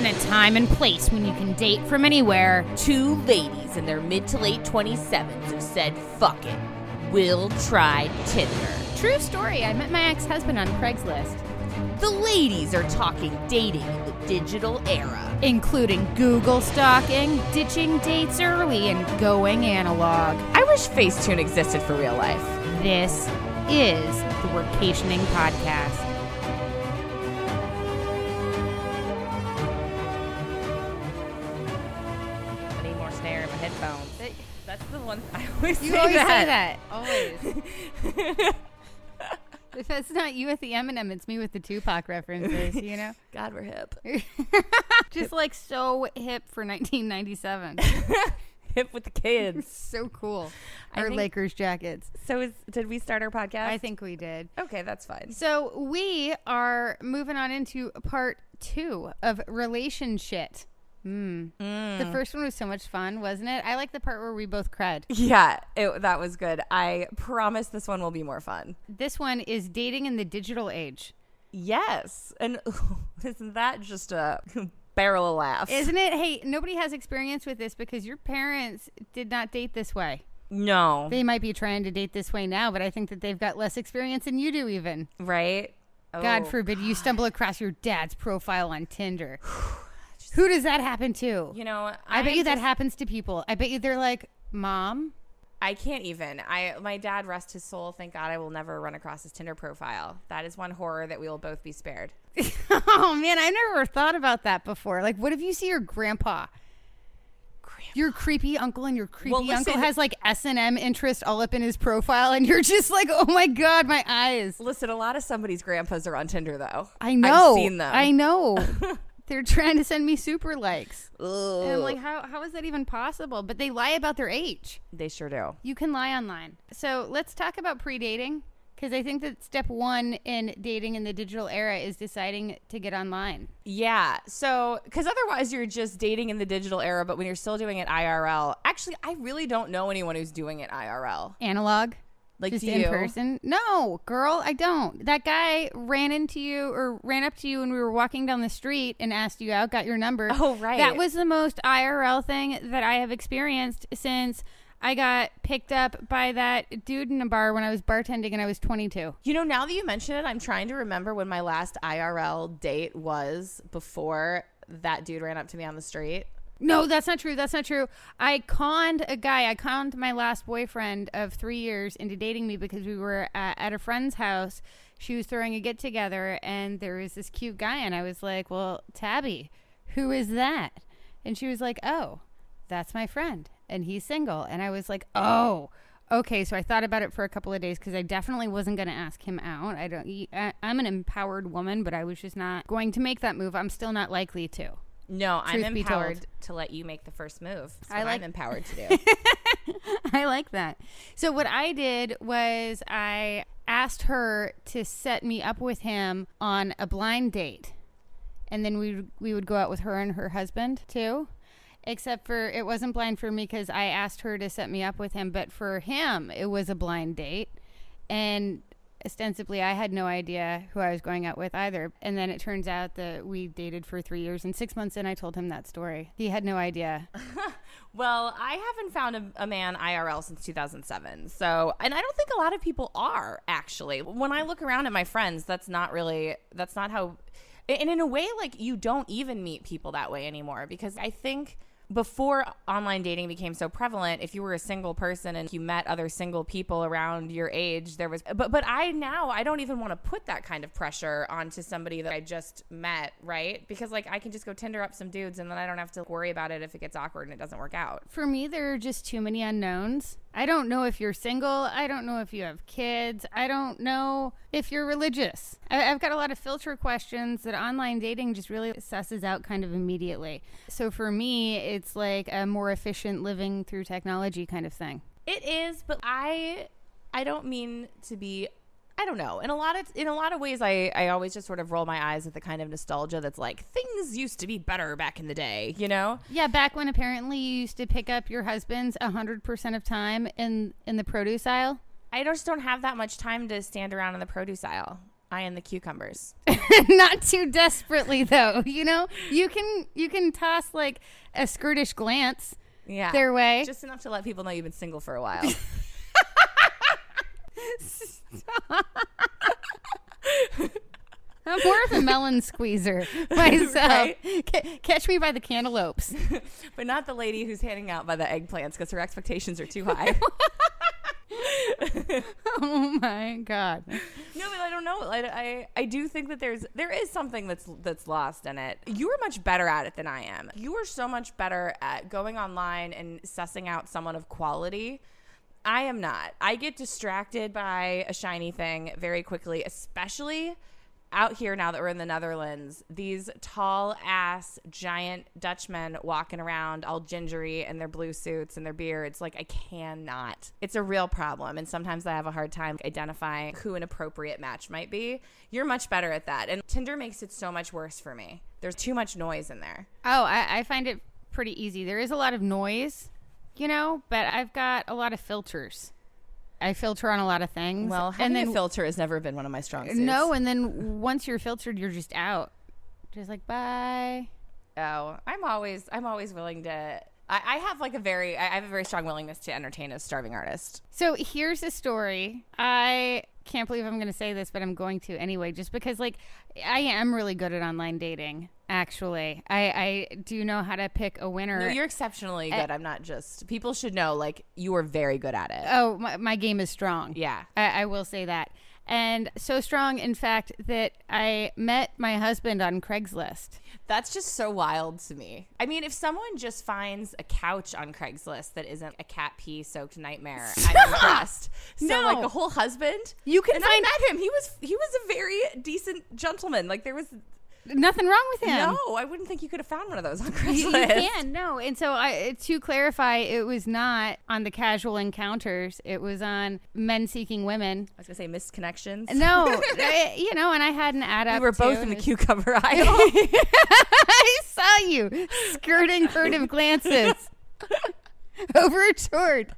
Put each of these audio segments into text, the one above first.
In a time and place when you can date from anywhere. Two ladies in their mid to late 27s have said, fuck it, we'll try Tinder. True story. I met my ex-husband on Craigslist. The ladies are talking dating in the digital era. Including Google stalking, ditching dates early, and going analog. I wish Facetune existed for real life. This is the Workationing Podcast. I need more snare in my headphones. That's the one I always say. You always that. say that. Always. If it's not you with the Eminem, it's me with the Tupac references, you know? God, we're hip. Just like so hip for 1997. Hip with the kids. So cool. Our Lakers jackets. So did we start our podcast? I think we did. Okay, that's fine. So we are moving on into part 2 of relationship. The first one was so much fun, wasn't it? I like the part where we both cried. Yeah, that was good. I promise this one will be more fun. This one is dating in the digital age. Yes. And isn't that just a barrel of laughs? Isn't it? Hey, nobody has experience with this because your parents did not date this way. No. They might be trying to date this way now, but I think that they've got less experience than you do even. Right? God forbid you stumble across your dad's profile on Tinder. Who does that happen to? You know, I bet you that happens to people. I bet you they're like, Mom? I can't even. My dad, rest his soul, thank God I will never run across his Tinder profile. That is one horror that we will both be spared. Oh, man, I never thought about that before. Like, what if you see your grandpa? Your creepy uncle and your creepy uncle has like S&M interest all up in his profile and you're just like, oh my God, my eyes. Listen, a lot of somebody's grandpas are on Tinder though. I know. I've seen them. I know. They're trying to send me super likes. Ugh. And I'm like, how is that even possible? But they lie about their age. They sure do. You can lie online. So let's talk about pre-dating. Because I think that step 1 in dating in the digital era is deciding to get online. Yeah. So, because otherwise you're just dating in the digital era, but when you're still doing it IRL, actually, I really don't know anyone who's doing it IRL. Analog? Like, just do in you? person? No, girl, I don't. That guy ran up to you when we were walking down the street and asked you out, got your number. Oh, right. That was the most IRL thing that I have experienced since I got picked up by that dude in a bar when I was bartending and I was 22. You know, now that you mention it, I'm trying to remember when my last IRL date was before that dude ran up to me on the street. No, that's not true. That's not true. I conned a guy. I conned my last boyfriend of 3 years into dating me because we were at a friend's house. She was throwing a get-together, and there was this cute guy, and I was like, well, Tabby, who is that? And she was like, oh, that's my friend, and he's single. And I was like, oh, okay. So I thought about it for a couple of days because I definitely wasn't going to ask him out. I'm an empowered woman, but I was just not going to make that move. I'm still not likely to. No, I'm Truth be empowered told. to let you make the first move. That's what I'm empowered to do. I like that. So what I did was I asked her to set me up with him on a blind date. And then we would go out with her and her husband too. Except for it wasn't blind for me because I asked her to set me up with him. But for him, it was a blind date. And ostensibly, I had no idea who I was going out with either. And then it turns out that we dated for 3 years. And 6 months in, I told him that story. He had no idea. Well, I haven't found a man IRL since 2007. So, and I don't think a lot of people are, actually. When I look around at my friends, that's not how, and in a way, like, you don't even meet people that way anymore. Because I think before online dating became so prevalent, if you were a single person and you met other single people around your age, there was, but I don't even want to put that kind of pressure onto somebody that I just met, right? Because like I can just go Tinder up some dudes and then I don't have to worry about it if it gets awkward and it doesn't work out. For me, there are just too many unknowns. I don't know if you're single. I don't know if you have kids. I don't know if you're religious. I've got a lot of filter questions that online dating just really assesses out kind of immediately. So for me, it's like a more efficient living through technology kind of thing. It is, but I don't mean to be, I don't know. In a lot of ways, I always just sort of roll my eyes at the kind of nostalgia that's like, things used to be better back in the day, you know? Yeah, back when apparently you used to pick up your husbands 100% of time in the produce aisle. I just don't have that much time to stand around in the produce aisle. I am the cucumbers. Not too desperately though. You know, you can toss like a skirtish glance their way. Just enough to let people know you've been single for a while. I'm more of a melon squeezer myself. Right? Catch me by the cantaloupes. But not the lady who's handing out by the eggplants because her expectations are too high. Oh my God. No, but I don't know. I do think that there is something that's lost in it. You are much better at it than I am. You are so much better at going online and sussing out someone of quality. I am not. I get distracted by a shiny thing very quickly, especially out here now that we're in the Netherlands. These tall ass giant Dutchmen walking around all gingery in their blue suits and their beards. Like, I cannot. It's a real problem. And sometimes I have a hard time identifying who an appropriate match might be. You're much better at that. And Tinder makes it so much worse for me. There's too much noise in there. Oh, I find it pretty easy. There is a lot of noise, you know, but I've got a lot of filters. I filter on a lot of things. Well, having a filter has never been one of my strong suits. No, and then once you're filtered, you're just out. Just like, bye. Oh, I'm always willing to. I have a very strong willingness to entertain a starving artist. So here's a story. I can't believe I'm going to say this, but I'm going to anyway, just because like I am really good at online dating. Actually, I do know how to pick a winner. No, you're exceptionally good. I'm not just. People should know, like, you are very good at it. Oh, my game is strong. Yeah. I will say that. And so strong, in fact, that I met my husband on Craigslist. That's just so wild to me. I mean, if someone just finds a couch on Craigslist that isn't a cat pee soaked nightmare, I'm impressed. So, like, a whole husband. You can and find. I met him. He was a very decent gentleman. Like, there was nothing wrong with him. No, I wouldn't think you could have found one of those on Craigslist. You can, no. And so to clarify, it was not on the casual encounters. It was on men seeking women. I was going to say missed connections. No, you know, and I had an ad up. We were both in the cucumber aisle. I saw you skirting furtive glances over toward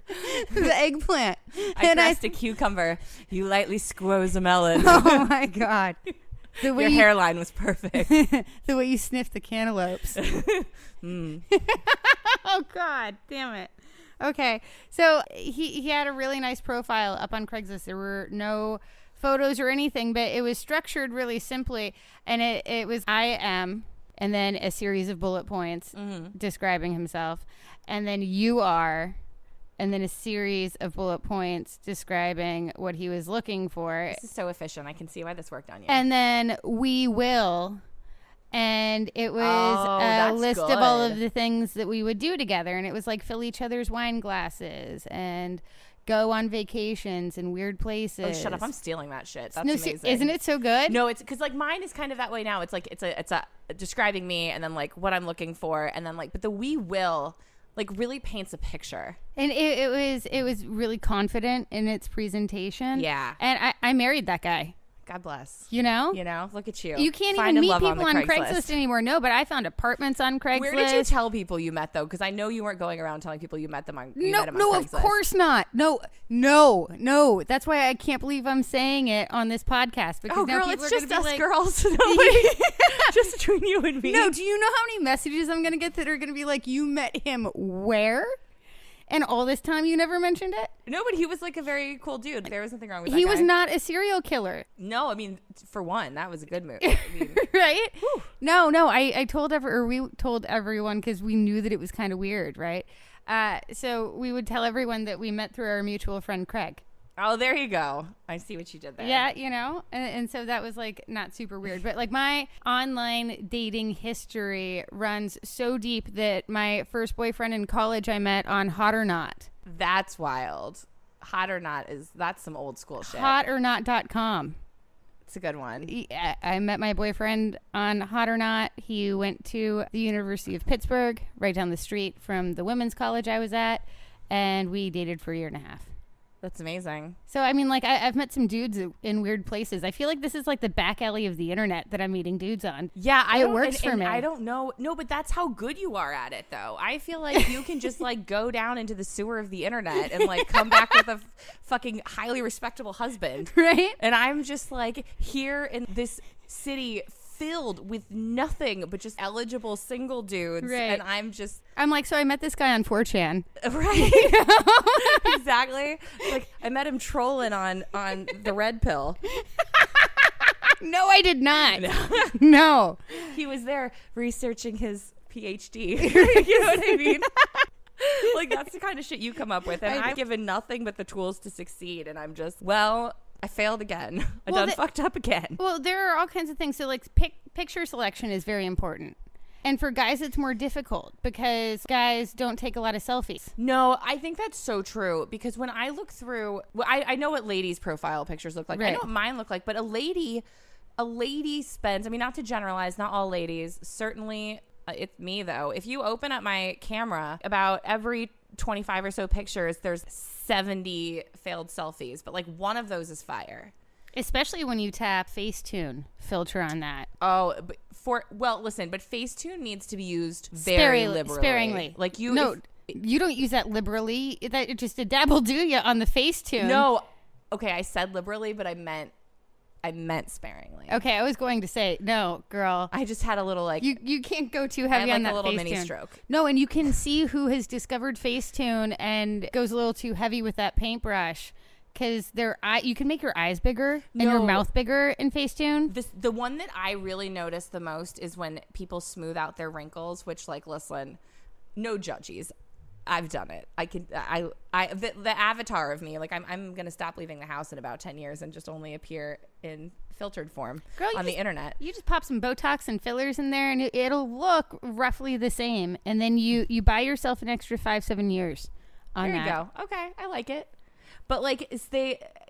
the eggplant. I pressed a cucumber. You lightly squoze a melon. Oh, my God. Your hairline was perfect. The way you sniffed the cantaloupes. Oh, God, damn it. Okay, so he had a really nice profile up on Craigslist. There were no photos or anything, but it was structured really simply. And it was I am, and then a series of bullet points describing himself. And then you are, and then a series of bullet points describing what he was looking for. This is so efficient. I can see why this worked on you. And then we will. And it was a list of all of the things that we would do together. And it was like fill each other's wine glasses and go on vacations in weird places. Oh, shut up. I'm stealing that shit. That's amazing. Isn't it so good? No, it's because like mine is kind of that way now. It's like it's a describing me and then like what I'm looking for. And then like, but the we will like really paints a picture. And it was really confident in its presentation. Yeah. And I married that guy. God bless. You know? Look at you. You can't even meet people on Craigslist anymore. No, but I found apartments on Craigslist. Where did you tell people you met, though? Because I know you weren't going around telling people you met them on Craigslist. No, of course not. No. That's why I can't believe I'm saying it on this podcast. Because now girl, people it's are just us like, girls. Nobody, just between you and me. No, do you know how many messages I'm going to get that are going to be like, you met him where? And all this time you never mentioned it? No, but he was like a very cool dude. There was nothing wrong with that He guy. was not a serial killer. No, I mean, for one, that was a good move. I mean, right? Whew. No, I told we told everyone because we knew that it was kind of weird, right? So we would tell everyone that we met through our mutual friend Craig. Oh, there you go. I see what you did there. Yeah, you know? And so that was, like, not super weird. But, like, my online dating history runs so deep that my first boyfriend in college I met on Hot or Not. That's wild. Hot or Not that's some old school shit. Hotornot.com. It's a good one. I met my boyfriend on Hot or Not. He went to the University of Pittsburgh, right down the street from the women's college I was at, and we dated for a year and a half. That's amazing. So, I mean, like, I've met some dudes in weird places. I feel like this is like the back alley of the internet that I'm meeting dudes on. Yeah, it works for me. I don't know. No, but that's how good you are at it, though. I feel like you can just, like, go down into the sewer of the internet and, like, come back with a fucking highly respectable husband. Right? And I'm just, like, here in this city filled with nothing but just eligible single dudes. Right. And I'm like, so I met this guy on 4chan. Right. Exactly. Like, I met him trolling on the red pill. No, I did not. No. He was there researching his PhD. You know what I mean? Like, that's the kind of shit you come up with. And I've given nothing but the tools to succeed. And I'm just, well, I failed again. I fucked up again. Well, there are all kinds of things. So, like, picture selection is very important. And for guys, it's more difficult because guys don't take a lot of selfies. No, I think that's so true. Because when I look through, I know what ladies' profile pictures look like. Right. I know what mine look like. But a lady spends, I mean, not to generalize, not all ladies. Certainly, it's me, though. If you open up my camera, about every 25 or so pictures, there's 70 failed selfies, but like one of those is fire. Especially when you tap Facetune filter on that. Oh, listen, but Facetune needs to be used very liberally. Sparingly. Like you you don't use that liberally. That just a dabble do you on the Facetune. No. Okay, I said liberally, but I meant sparingly. Okay, I was going to say, no, girl. I just had a little like you can't go too heavy on that a little Facetune. mini stroke. No, and you can see who has discovered Facetune and goes a little too heavy with that paintbrush because you can make your eyes bigger and your mouth bigger in Facetune. The one that I really notice the most is when people smooth out their wrinkles, which, like, listen, no judges. I've done it. The avatar of me, like, I'm going to stop leaving the house in about 10 years and just only appear in filtered form on the internet. You just pop some Botox and fillers in there and it'll look roughly the same. And then you buy yourself an extra 5-7 years on that. There you go. Okay. I like it. But like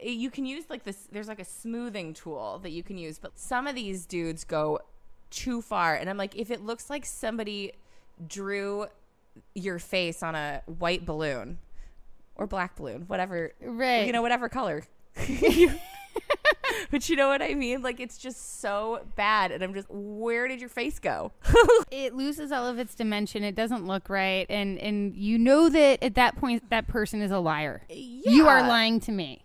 you can use like this, there's like a smoothing tool that you can use, but some of these dudes go too far. And I'm like, if it looks like somebody drew your face on a white balloon or black balloon, whatever, right? You know, whatever color. But you know what I mean? Like, it's just so bad. And I'm just, where did your face go? It loses all of its dimension. It doesn't look right. And you know that at that point, that person is a liar. Yeah. You are lying to me.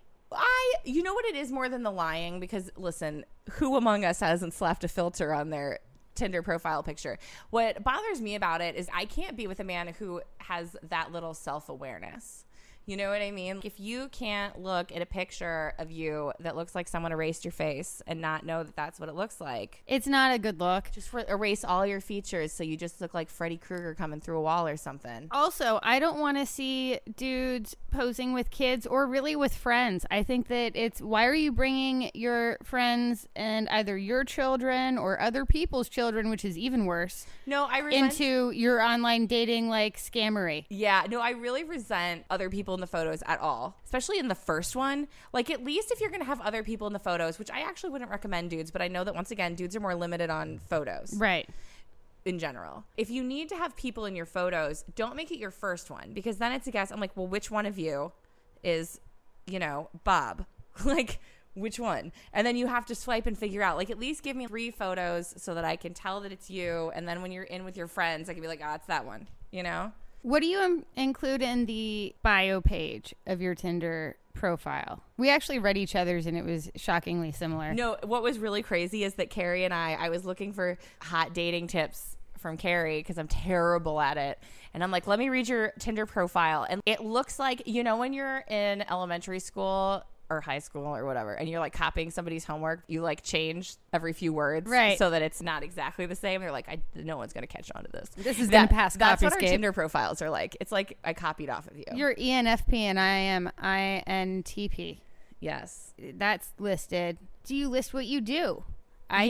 You know what it is more than the lying? Because, listen, who among us hasn't slapped a filter on their Tinder profile picture? What bothers me about it is I can't be with a man who has that little self-awareness. You know what I mean? If you can't look at a picture of you that looks like someone erased your face and not know that that's what it looks like, it's not a good look. Just erase all your features so you just look like Freddy Krueger coming through a wall or something. Also, I don't want to see dudes posing with kids or really with friends. I think that why are you bringing your friends and either your children or other people's children, which is even worse, into your online dating like scammery? Yeah, no, I really resent other people in the photos at all, especially in the first one. Like, at least if you're gonna have other people in the photos, which I actually wouldn't recommend dudes, but I know that once again dudes are more limited on photos, right? In general, if you need to have people in your photos, don't make it your first one, because then it's a guess. I'm like, well, which one of you is, Bob? Like, which one? And then you have to swipe and figure out, like, at least give me 3 photos so that I can tell that it's you, and then when you're in with your friends, I can be like, it's that one, What do you include in the bio page of your Tinder profile? We actually read each other's and it was shockingly similar. No, what was really crazy is that Carrie and I was looking for hot dating tips from Carrie because I'm terrible at it. And I'm like, let me read your Tinder profile. And it looks like, when you're in elementary school or high school or whatever, and you're like copying somebody's homework, you like change every few words, right, so that it's not exactly the same. They're like, no one's gonna catch on to this. This is gonna pass. That's what our Tinder profiles are like. It's like I copied off of you. You're ENFP and I am INTP. Yes, that's listed. Do you list what you do? I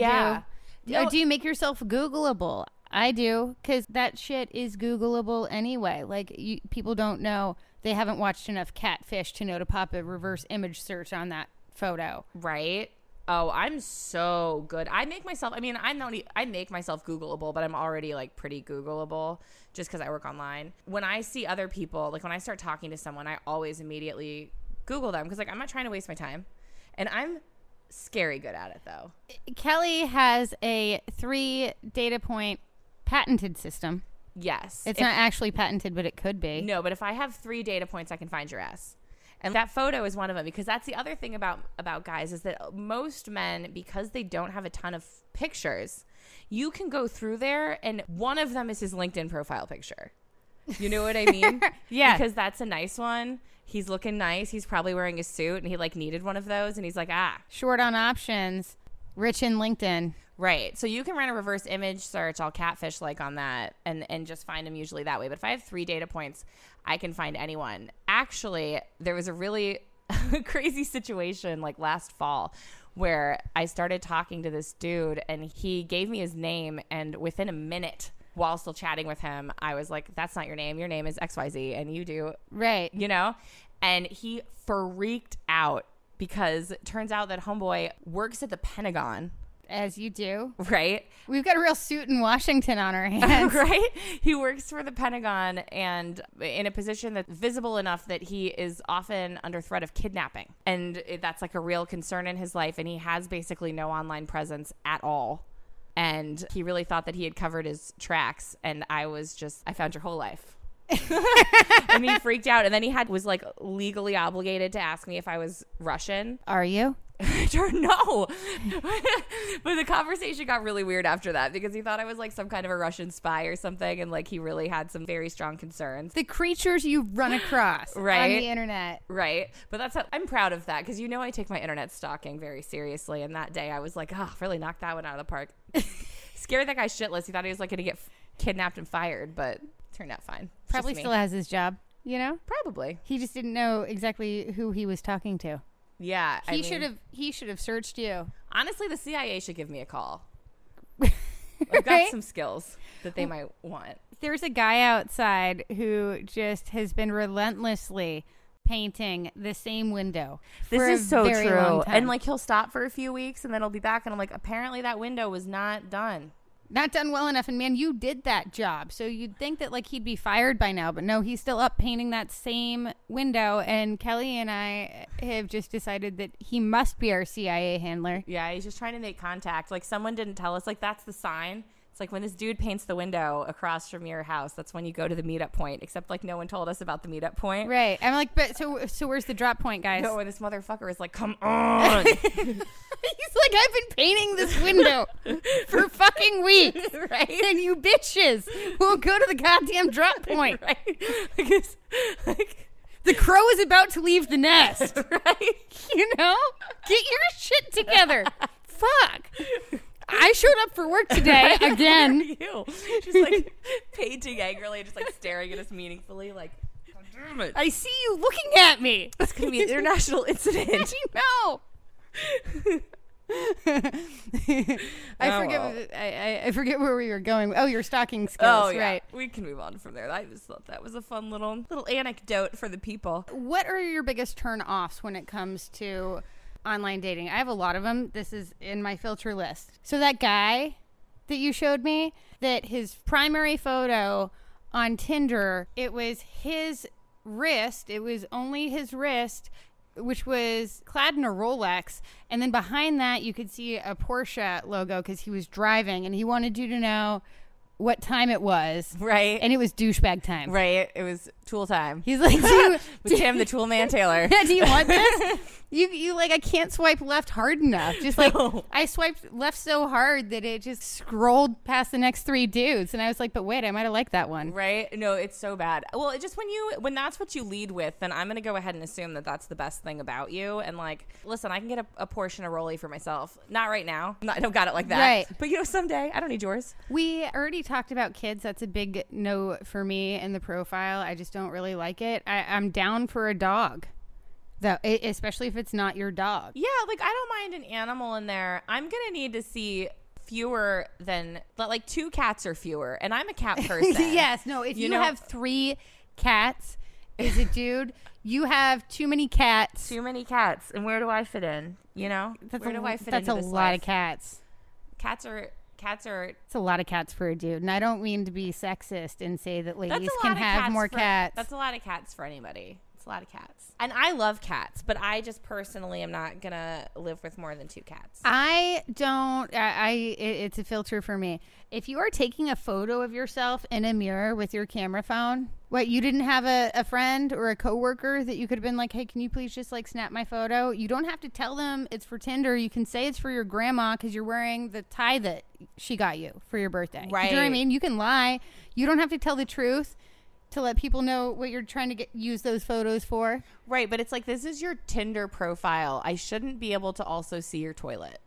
do. No. Or do you make yourself Googleable? I do, because that shit is Googleable anyway. Like, people don't know. They haven't watched enough Catfish to know to pop a reverse image search on that photo. Right. Oh, I'm so good. I make myself Googleable, but I'm already like pretty Googleable just because I work online. When I see other people, like when I start talking to someone, I always immediately Google them because like I'm not trying to waste my time, and I'm scary good at it though. Kelly has a 3 data point patented system. Yes, It's not actually patented, but it could be. No, but if I have 3 data points, I can find your ass. And that photo is one of them, because that's the other thing about guys is that most men, because they don't have a ton of pictures, you can go through there and one of them is his LinkedIn profile picture. You know what I mean? Yeah. Because that's a nice one. He's looking nice. He's probably wearing a suit and he like needed one of those and he's like, Short on options, rich in LinkedIn. Right. So you can run a reverse image search. I'll catfish like on that and just find them usually that way. But if I have 3 data points, I can find anyone. Actually, there was a really crazy situation like last fall where I started talking to this dude and he gave me his name. And within a minute, while still chatting with him, I was like, that's not your name. Your name is XYZ and you do. Right. You know? And he freaked out because it turns out that homeboy works at the Pentagon. As you do. Right. We've got a real suit in Washington on our hands. Right. He works for the Pentagon and in a position that's visible enough that he is often under threat of kidnapping. And that's like a real concern in his life. And he has basically no online presence at all. And he really thought that he had covered his tracks. And I found your whole life. And he freaked out. And then he was like legally obligated to ask me if I was Russian. Are you? I don't know. But the conversation got really weird after that because he thought I was like some kind of a Russian spy or something. And like he really had some very strong concerns. The creatures you run across on the internet. Right. But I'm proud of that because I take my internet stalking very seriously. And that day I was like, really knocked that one out of the park. Scared that guy shitless. He thought he was like going to get kidnapped and fired, but it turned out fine. It's Probably still has his job, you know? Probably. He just didn't know exactly who he was talking to. Yeah, he should have searched you. Honestly, the CIA should give me a call. I've got some skills that they might want. There's a guy outside who just has been relentlessly painting the same window. This for is a so very true. long time. And like he'll stop for a few weeks and then he'll be back and I'm like, apparently that window was not done. Not done well enough. And man, you did that job. So you'd think that like he'd be fired by now, but no, he's still up painting that same window. And Kelly and I have just decided that he must be our CIA handler. Yeah, he's just trying to make contact. Like someone didn't tell us, like that's the sign. It's like when this dude paints the window across from your house, that's when you go to the meetup point, except like no one told us about the meetup point. Right. I'm like, but so where's the drop point, guys? No, and this motherfucker is like, come on. He's like, I've been painting this window for fucking weeks. Right. And you bitches won't go to the goddamn drop point. Right. Because, like, the crow is about to leave the nest. Right. You know? Get your shit together. Fuck. I showed up for work today again. You just like painting angrily, just like staring at us meaningfully, like, oh, damn it. I see you looking at me. It's gonna be an international incident. No. I forget where we were going. Oh, your stocking skills. Oh, yeah. Right. We can move on from there. I just thought that was a fun little anecdote for the people. What are your biggest turn-offs when it comes to online dating? I have a lot of them. This is in my filter list. So that guy that you showed me, that his primary photo on Tinder, it was his wrist. It was only his wrist, which was clad in a Rolex. And then behind that, you could see a Porsche logo because he was driving and he wanted you to know what time it was. Right. And it was douchebag time. Right. It was tool time. He's like, with Tim, the tool man Taylor. Yeah, do you want this? You like, I can't swipe left hard enough. Just like, no. I swiped left so hard that it just scrolled past the next 3 dudes. And I was like, but wait, I might have liked that one. Right? No, it's so bad. Well, it just when that's what you lead with, then I'm going to go ahead and assume that that's the best thing about you. And like, listen, I can get a Porsche and a Rollie for myself. Not right now. I don't got it like that. Right. But someday. I don't need yours. We already talked about kids. That's a big no for me in the profile. I just don't really like it. I'm down for a dog. Though, especially if it's not your dog. Yeah, like I don't mind an animal in there. I'm going to need to see fewer than, like 2 cats or fewer. And I'm a cat person. Yes, no, if you have 3 cats as a dude, you have too many cats. Too many cats. And where do I fit in? Where do I fit into this That's a lot life? of cats. Cats are... It's a lot of cats for a dude. And I don't mean to be sexist and say that ladies can have more cats. That's a lot of cats for anybody. It's a lot of cats. And I love cats, but I just personally am not going to live with more than 2 cats. I don't. It's a filter for me. If you are taking a photo of yourself in a mirror with your camera phone, what, you didn't have a friend or a coworker that you could have been like, hey, can you please just like snap my photo? You don't have to tell them it's for Tinder. You can say it's for your grandma because you're wearing the tie that she got you for your birthday. Right. You know what I mean? You can lie. You don't have to tell the truth to let people know what you're trying to use those photos for. Right, but it's like, this is your Tinder profile. I shouldn't be able to also see your toilet.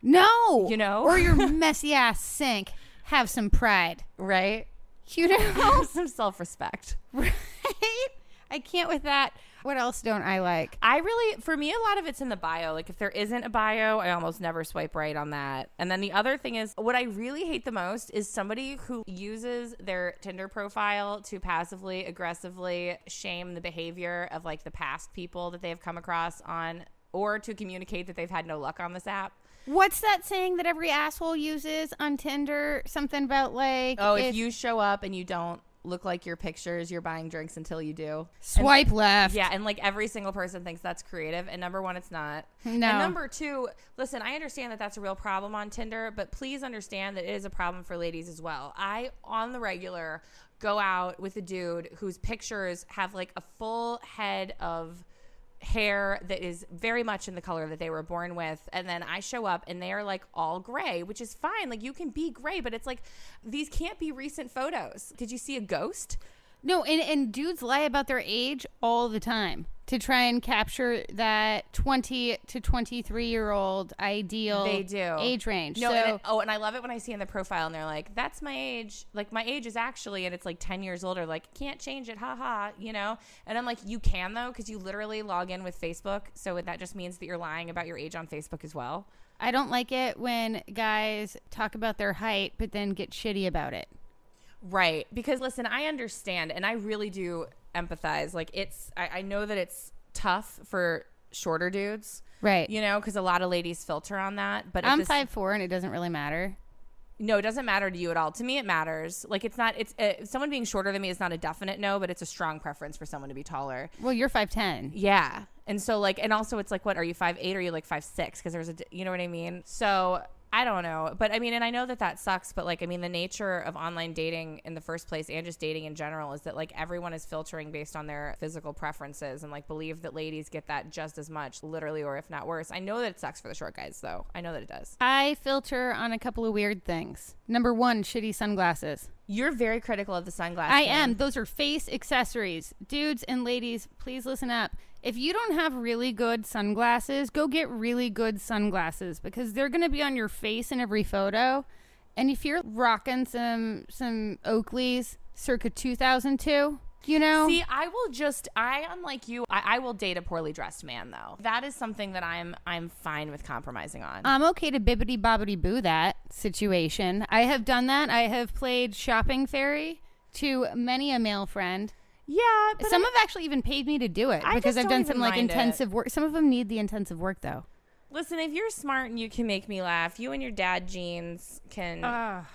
No. You know? Or your messy ass sink. Have some pride. Right? You know? Some self-respect. Right? I can't with that. What else don't I like? For me, a lot of it's in the bio. Like, if there isn't a bio, I almost never swipe right on that. And then the other thing is, what I really hate the most is somebody who uses their Tinder profile to passively, aggressively shame the behavior of like the past people that they have come across on, or to communicate that they've had no luck on this app. What's that saying that every asshole uses on Tinder? Something about like, oh, if you show up and you don't look like your pictures, you're buying drinks until you do. Swipe left. Yeah, and like every single person thinks that's creative, and number one, it's not. No. And number two, listen, I understand that that's a real problem on Tinder, but please understand that it is a problem for ladies as well. I, on the regular, go out with a dude whose pictures have like a full head of hair that is very much in the color that they were born with, and then I show up and they are like all gray, which is fine. Like, you can be gray, but it's like, these can't be recent photos. Did you see a ghost? No, and dudes lie about their age all the time to try and capture that 20 to 23-year-old ideal age range. No, and I love it when I see in the profile and they're like, that's my age. Like, my age is actually, and it's like 10 years older. Like, can't change it. Ha, you know? And I'm like, you can, though, because you literally log in with Facebook. So that just means that you're lying about your age on Facebook as well. I don't like it when guys talk about their height but then get shitty about it. Right. Because, listen, I understand, and I really do empathize. Like, I know that it's tough for shorter dudes. Right. You know, because a lot of ladies filter on that. But I'm 5'4", and it doesn't really matter. No, it doesn't matter to you at all. To me, it matters. Like, someone being shorter than me is not a definite no, but it's a strong preference for someone to be taller. Well, you're 5'10". Yeah. And so, like, and also it's like, what, are you 5'8" or are you like 5'6"? Because there's you know what I mean? So I don't know. But I mean, and I know that sucks, but like, I mean, the nature of online dating in the first place and just dating in general is that like everyone is filtering based on their physical preferences, and like believe that ladies get that just as much, literally, or if not worse. I know that it sucks for the short guys, though. I know that it does. I filter on a couple of weird things. Number one, shitty sunglasses. You're very critical of the sunglasses. I am. Those are face accessories. Dudes and ladies, please listen up. If you don't have really good sunglasses, go get really good sunglasses, because they're going to be on your face in every photo. And if you're rocking some Oakleys circa 2002, you know? See, unlike you, I will date a poorly dressed man, though. That is something that I'm fine with compromising on. I'm okay to bibbity bobbity boo that situation. I have done that. I have played shopping fairy to many a male friend. Yeah, but some have actually even paid me to do it because I've done some like intensive work. Some of them need the intensive work, though. Listen, if you're smart and you can make me laugh, you and your dad jeans can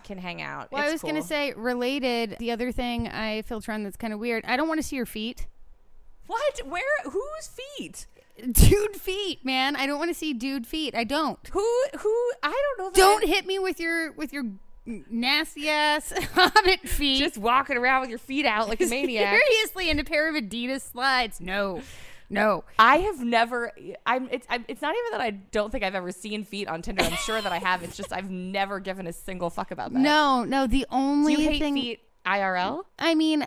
hang out. Well, I was going to say, related, the other thing I filter on that's kind of weird, I don't want to see your feet. What? Where? Whose feet? Dude feet, man. I don't want to see dude feet. I don't. Who? I don't know. Don't hit me with your nasty ass hobbit feet. Just walking around with your feet out like a maniac. Seriously, in a pair of Adidas slides. No. I have never. It's not even that I don't think I've ever seen feet on Tinder. I'm sure that I have. It's just I've never given a single fuck about that. No. The only Do you hate thing. Feet IRL? I mean,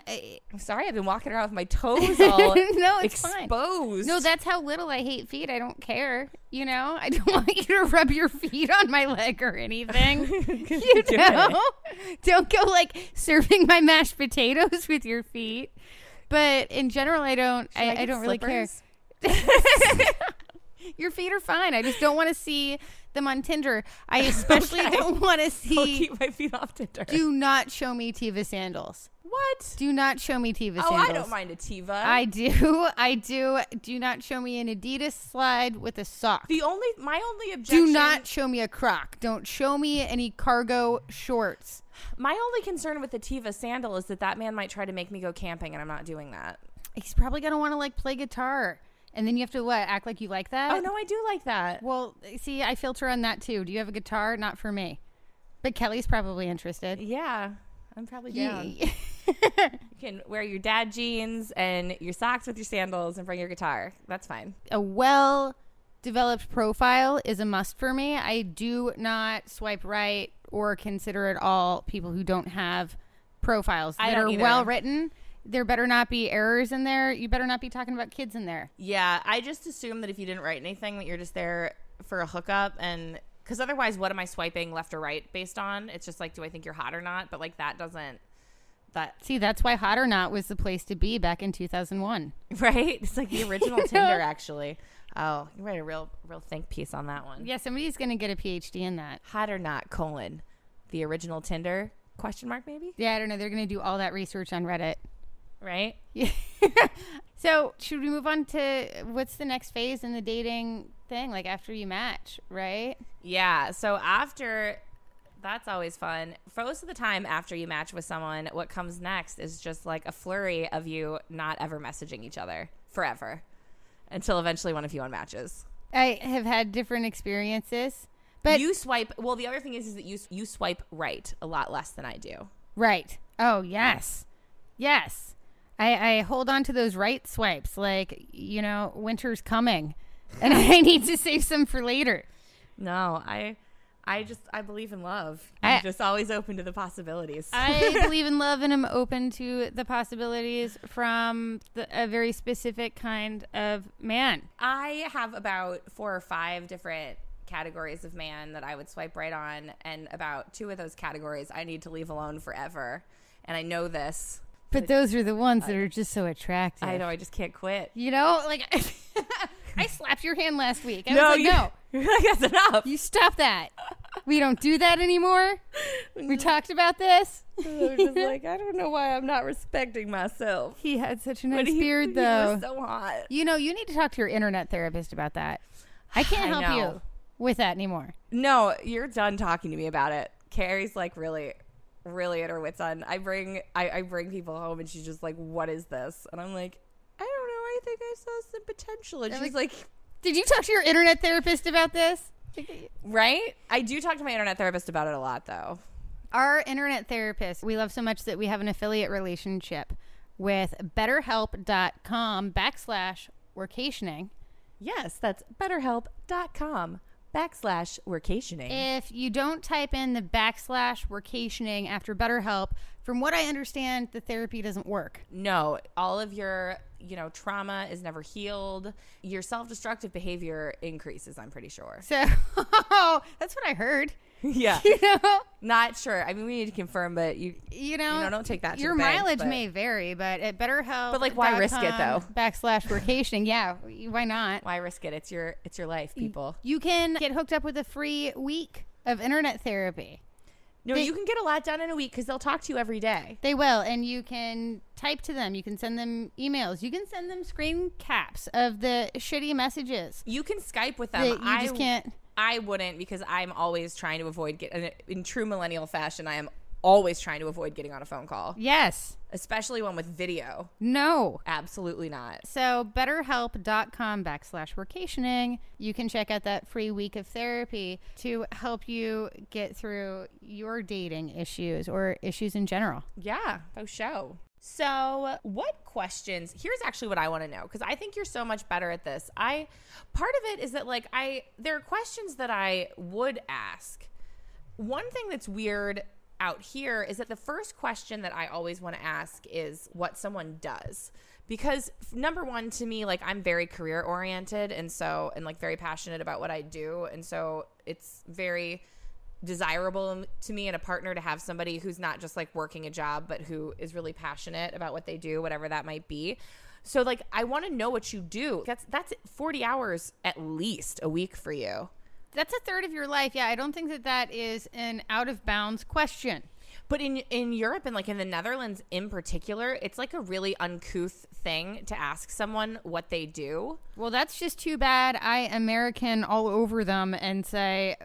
I'm sorry. I've been walking around with my toes all no, it's exposed. Fine. No, that's how little I hate feet. I don't care. You know, I don't want you to rub your feet on my leg or anything. You know, don't go like serving my mashed potatoes with your feet. But in general, I don't really care. Your feet are fine. I just don't want to see them on Tinder. I especially don't want to see. I'll keep my feet off Tinder. Do not show me Teva sandals. What? Do not show me Teva sandals. Oh, I don't mind a Teva. I do. Do not show me an Adidas slide with a sock. My only objection. Do not show me a Croc. Don't show me any cargo shorts. My only concern with the Teva sandal is that man might try to make me go camping, and I'm not doing that. He's probably going to want to like play guitar. And then you have to what? Act like you like that? Oh, no, I do like that. Well, see, I filter on that too. Do you have a guitar? Not for me. But Kelly's probably interested. Yeah, I'm probably down. Yeah. You can wear your dad jeans and your socks with your sandals and bring your guitar. That's fine. A well-developed profile is a must for me. I do not swipe right or consider at all people who don't have profiles I that don't are either. well written. There better not be errors in there. You better not be talking about kids in there. Yeah, I just assume that if you didn't write anything, that you're just there for a hookup. And because otherwise, what am I swiping left or right based on? It's just like, do I think you're hot or not? But like that doesn't, that, See, that's why Hot or Not was the place to be back in 2001. right? It's like the original Tinder, actually. Oh, you write a real think piece on that one. Yeah, somebody's going to get a PhD in that. Hot or not, colon, the original Tinder, question mark maybe? Yeah, I don't know. They're going to do all that research on Reddit. Right? Yeah. So should we move on to what's the next phase in the dating thing? Like after you match, right? Yeah. So after, that's always fun. For most of the time after you match with someone, what comes next is just like a flurry of you not ever messaging each other forever until eventually one of you unmatches. I have had different experiences, but You swipe. Well, the other thing is that you swipe right a lot less than I do. right. Oh, yes. Yes. I hold on to those right swipes like, you know, winter's coming and I need to save some for later. No, I believe in love. I'm just always open to the possibilities. I believe in love and I'm open to the possibilities from a very specific kind of man. I have about 4 or 5 different categories of man that I would swipe right on, and about 2 of those categories I need to leave alone forever. And I know this. But those are the ones that are just so attractive. I know, I just can't quit. You know, like I slapped your hand last week. I No, was like, no, you're like, that's enough. you stop that. We don't do that anymore. We talked about this. I was just like, I don't know why I'm not respecting myself. He had such a But nice he beard, He though. was so hot. You know, you need to talk to your internet therapist about that. I can't I help know. you with that anymore. No, you're done talking to me about it. Carrie's like really at her wit's end. I bring people home and she's just like, what is this? And I'm like, I don't know. I think I saw some potential. And she's like, did you talk to your internet therapist about this? right? I do talk to my internet therapist about it a lot, though. Our internet therapist, we love so much that we have an affiliate relationship with BetterHelp.com/workationing. Yes, that's BetterHelp.com/workationing. If you don't type in the /workationing after BetterHelp, from what I understand, the therapy doesn't work. No, all of your, trauma is never healed. Your self-destructive behavior increases, I'm pretty sure. So that's what I heard. Yeah. You know, Not sure. I mean, we need to confirm, but don't take that to your the bank, mileage but- may vary, but at BetterHelp. But, like, why risk it, though? /workationing. Yeah, why not? Why risk it? It's your life, people. You can get hooked up with a free week of internet therapy. No, you can get a lot done in a week because they'll talk to you every day. They will, and you can type to them. You can send them emails. You can send them screen caps of the shitty messages. You can Skype with them. That you just can't. I wouldn't, because I'm always trying to avoid in true millennial fashion. I am always trying to avoid getting on a phone call, Yes. especially one with video. No. Absolutely not. So BetterHelp.com/workationing. You can check out that free week of therapy to help you get through your dating issues or issues in general. Yeah, faux show. So what questions, here's actually what I want to know, because I think you're so much better at this. Part of it is that there are questions that I would ask. One thing that's weird out here is that the first question that I always want to ask is what someone does. Because number one, to me, I'm very career oriented and very passionate about what I do. And so it's very desirable to me in a partner to have somebody who's not just working a job, but who is really passionate about what they do, whatever that might be. So I want to know what you do. That's 40 hours at least a week for you. That's a third of your life. Yeah, I don't think that is an out of bounds question. But in Europe and like in the Netherlands in particular, it's like a really uncouth thing to ask someone what they do. Well, that's just too bad. I American all over them and say,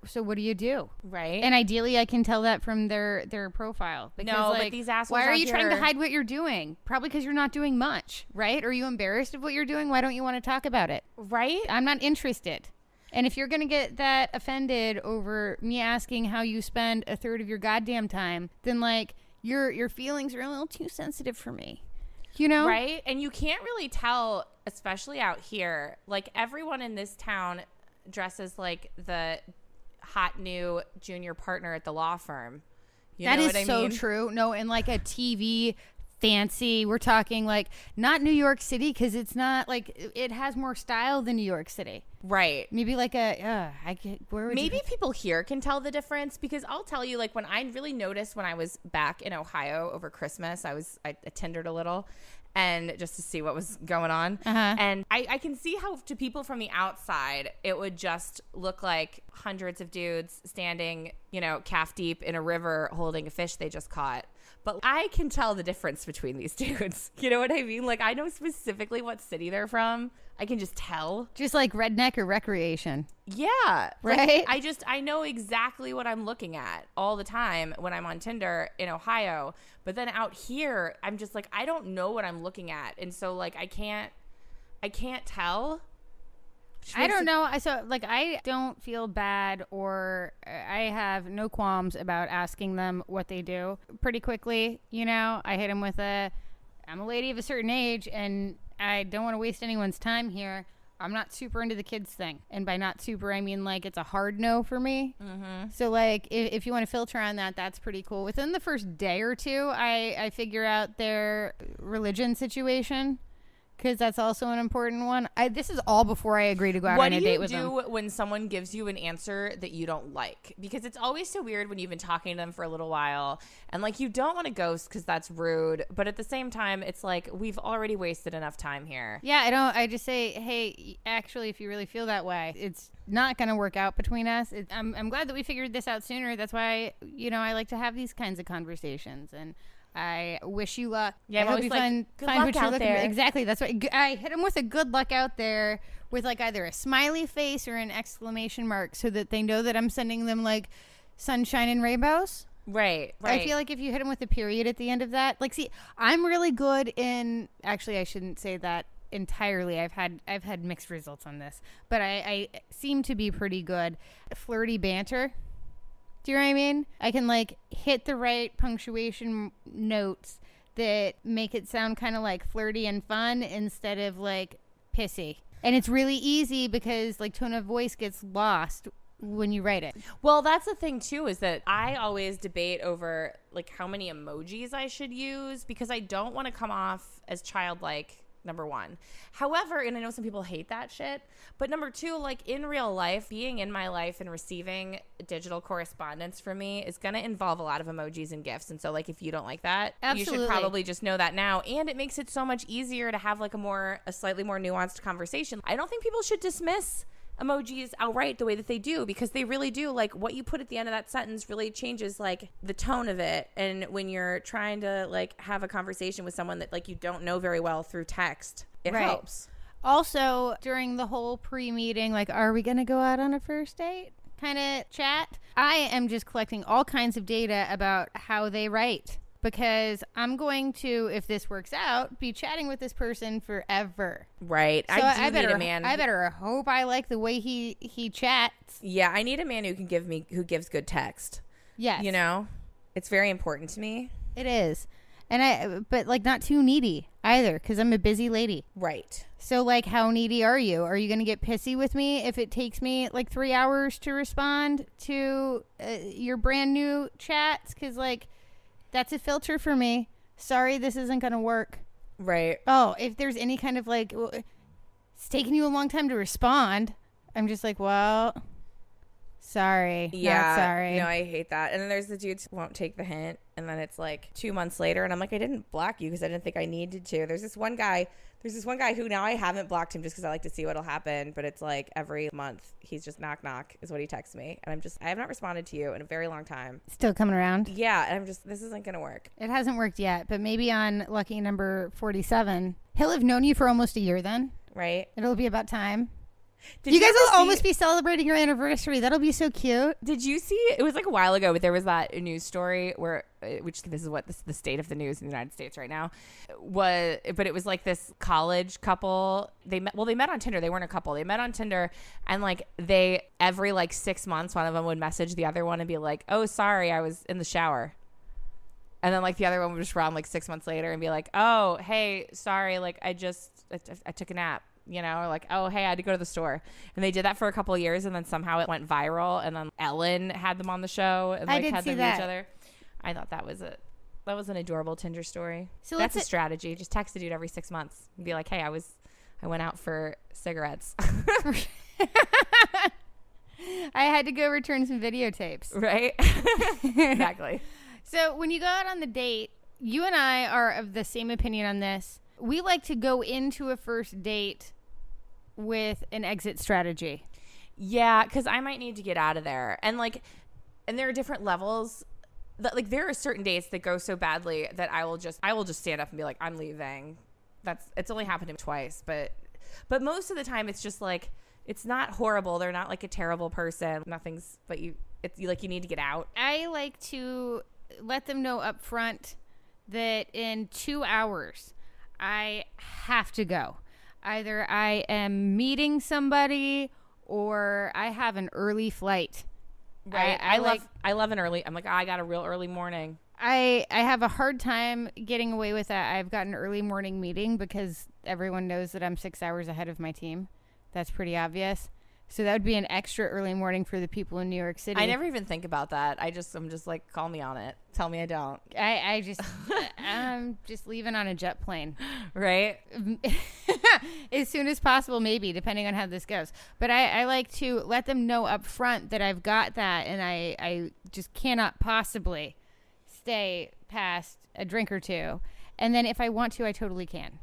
so what do you do? Right. And ideally I can tell that from their profile. Because, No, like, but these assholes why are out you trying to here- hide what you're doing? Probably because you're not doing much, right? Are you embarrassed of what you're doing? Why don't you want to talk about it? Right? I'm not interested. And if you're going to get that offended over me asking how you spend a third of your goddamn time, then like your feelings are a little too sensitive for me. You know? Right? And you can't really tell, especially out here, like everyone in this town dresses like the hot new junior partner at the law firm. You That know is what I so mean? true. No, and like a TV fancy, we're talking like not New York City because it's not like it has more style than New York City. Right. Maybe like where would Maybe you, people here can tell the difference, because I'll tell you, like when I really noticed when I was back in Ohio over Christmas, I Tindered a little and just to see what was going on. Uh-huh. And I can see how to people from the outside, it would just look like hundreds of dudes standing, you know, calf deep in a river holding a fish they just caught. But I can tell the difference between these dudes. You know what I mean? Like I know specifically what city they're from. I can just tell. just like redneck or recreation. Yeah. Right? Like, I know exactly what I'm looking at all the time when I'm on Tinder in Ohio. But then out here, I'm just like, I don't know what I'm looking at. And so like I can't tell. I don't know. I don't feel bad, or I have no qualms about asking them what they do pretty quickly. You know, I hit them with I'm a lady of a certain age and I don't want to waste anyone's time here. I'm not super into the kids thing. And by not super, I mean like it's a hard no for me. Mm-hmm. So like if you want to filter on that, that's pretty cool. Within the first day or two, I figure out their religion situation. Because that's also an important one. This is all before I agree to go out on a date with them. What do you do when someone gives you an answer that you don't like? Because it's always so weird when you've been talking to them for a little while and like you don't want to ghost because that's rude. But at the same time, it's like we've already wasted enough time here. Yeah, I just say, hey, actually, if you really feel that way, it's not going to work out between us. I'm glad that we figured this out sooner. That's why, you know, I like to have these kinds of conversations. And I wish you luck. Yeah, I I'm hope always you like, find good what luck you're out looking there. for. Exactly. That's what I hit him with a good luck out there with like either a smiley face or an exclamation mark so that they know that I'm sending them like sunshine and rainbows. Right. I feel like if you hit them with a period at the end of that, like, see, I'm really good in. Actually, I shouldn't say that entirely. I've had mixed results on this, but I seem to be pretty good. Flirty banter. Do you know what I mean? I can like hit the right punctuation notes that make it sound kind of like flirty and fun instead of like pissy. And it's really easy because like tone of voice gets lost when you write it. Well, that's the thing too, is that I always debate over like how many emojis I should use because I don't want to come off as childlike, number one. However, and I know some people hate that shit, but number two, like in real life, being in my life and receiving digital correspondence from me is going to involve a lot of emojis and GIFs. And so like if you don't like that, Absolutely. you should probably just know that now. And it makes it so much easier to have like a slightly more nuanced conversation. I don't think people should dismiss emojis outright the way that they do, because they really do. Like what you put at the end of that sentence really changes like the tone of it. And when you're trying to like have a conversation with someone that like you don't know very well through text, it Right. helps. Also, during the whole pre-meeting, like, are we going to go out on a first date kind of chat? I am just collecting all kinds of data about how they write, because I'm going to, if this works out, be chatting with this person forever. Right. So I do better, need a man. I better hope I like the way he chats. Yeah, I need a man who gives good text. Yes. You know, it's very important to me. It is. But like not too needy either, because I'm a busy lady. Right. So like, how needy are you? Are you going to get pissy with me if it takes me like 3 hours to respond to your brand new chats? Because like, that's a filter for me. Sorry, this isn't going to work. Right. Oh, if there's any kind of like, it's taking you a long time to respond, I'm just like, well, Sorry. Yeah, Not sorry. no, I hate that. And then there's the dudes who won't take the hint, and then it's like 2 months later, and I'm like, I didn't block you because I didn't think I needed to. There's this one guy who now I haven't blocked him just because I like to see what'll happen, but it's like every month he's just knock knock is what he texts me, and I have not responded to you in a very long time. Still coming around. Yeah, and I'm just, this isn't gonna work. It hasn't worked yet, but maybe on lucky number 47, he'll have known you for almost a year then. Right? It'll be about time. Did You guys ever will see- almost be celebrating your anniversary. That'll be so cute. Did you see? It was like a while ago, but there was that news story where, which this is what the state of the news in the United States right now was. But it was like this college couple. They met on Tinder. They weren't a couple. They met on Tinder, and like they every like 6 months, one of them would message the other one and be like, "Oh, sorry, I was in the shower." And then like the other one would just round like 6 months later and be like, "Oh, hey, sorry, like I took a nap." You know, or like, oh, hey, I had to go to the store. And they did that for a couple of years, and then somehow it went viral, and then Ellen had them on the show and like had them meet each other. I thought that was an adorable Tinder story. So that's a strategy. Just text a dude every 6 months and be like, hey, I went out for cigarettes. I had to go return some videotapes. Right? Exactly. So when you go out on the date, you and I are of the same opinion on this. We like to go into a first date with an exit strategy. Yeah, because I might need to get out of there. And there are different levels. Like there are certain dates that go so badly that I will just stand up and be like, I'm leaving. It's only happened to me twice, but most of the time it's just like, it's not horrible. They're not like a terrible person. Nothing's, but you need to get out. I like to let them know up front that in 2 hours I have to go. Either I am meeting somebody or I have an early flight. Right. I love an early. I'm like, I got a real early morning. I have a hard time getting away with that. I've got an early morning meeting because everyone knows that I'm 6 hours ahead of my team. That's pretty obvious. So that would be an extra early morning for the people in New York City. I never even think about that. I'm just like, call me on it. Tell me I don't. I'm just leaving on a jet plane. Right? As soon as possible, maybe, depending on how this goes. But I like to let them know up front that I've got that, and I just cannot possibly stay past a drink or two. And then if I want to, I totally can.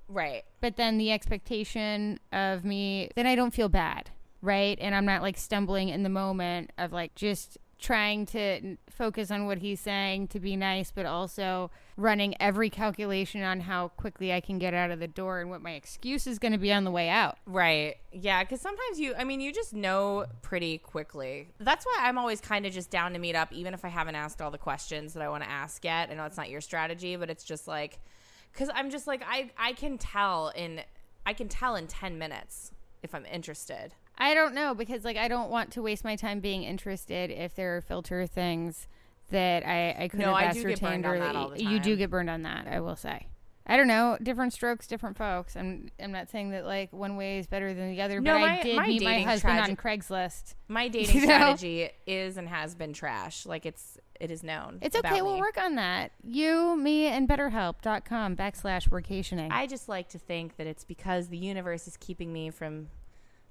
Right. But then the expectation of me, then I don't feel bad. Right. And I'm not like stumbling in the moment of like just trying to focus on what he's saying to be nice, but also running every calculation on how quickly I can get out of the door and what my excuse is going to be on the way out. Right. Yeah. Because sometimes you just know pretty quickly. That's why I'm always kind of just down to meet up, even if I haven't asked all the questions that I want to ask yet. I know it's not your strategy, but it's just like, because I'm just like, I can tell in 10 minutes if I'm interested. I don't know, because like I don't want to waste my time being interested if there are filter things that I could have ascertained. I do get burned on that all the time. You do get burned on that, I will say. I don't know, different strokes, different folks. I'm not saying that like one way is better than the other, but I did meet my husband on Craigslist. My dating strategy is and has been trash. Like it is known. It's okay. We'll work on that. You, me, and BetterHelp.com/workationing. I just like to think that it's because the universe is keeping me from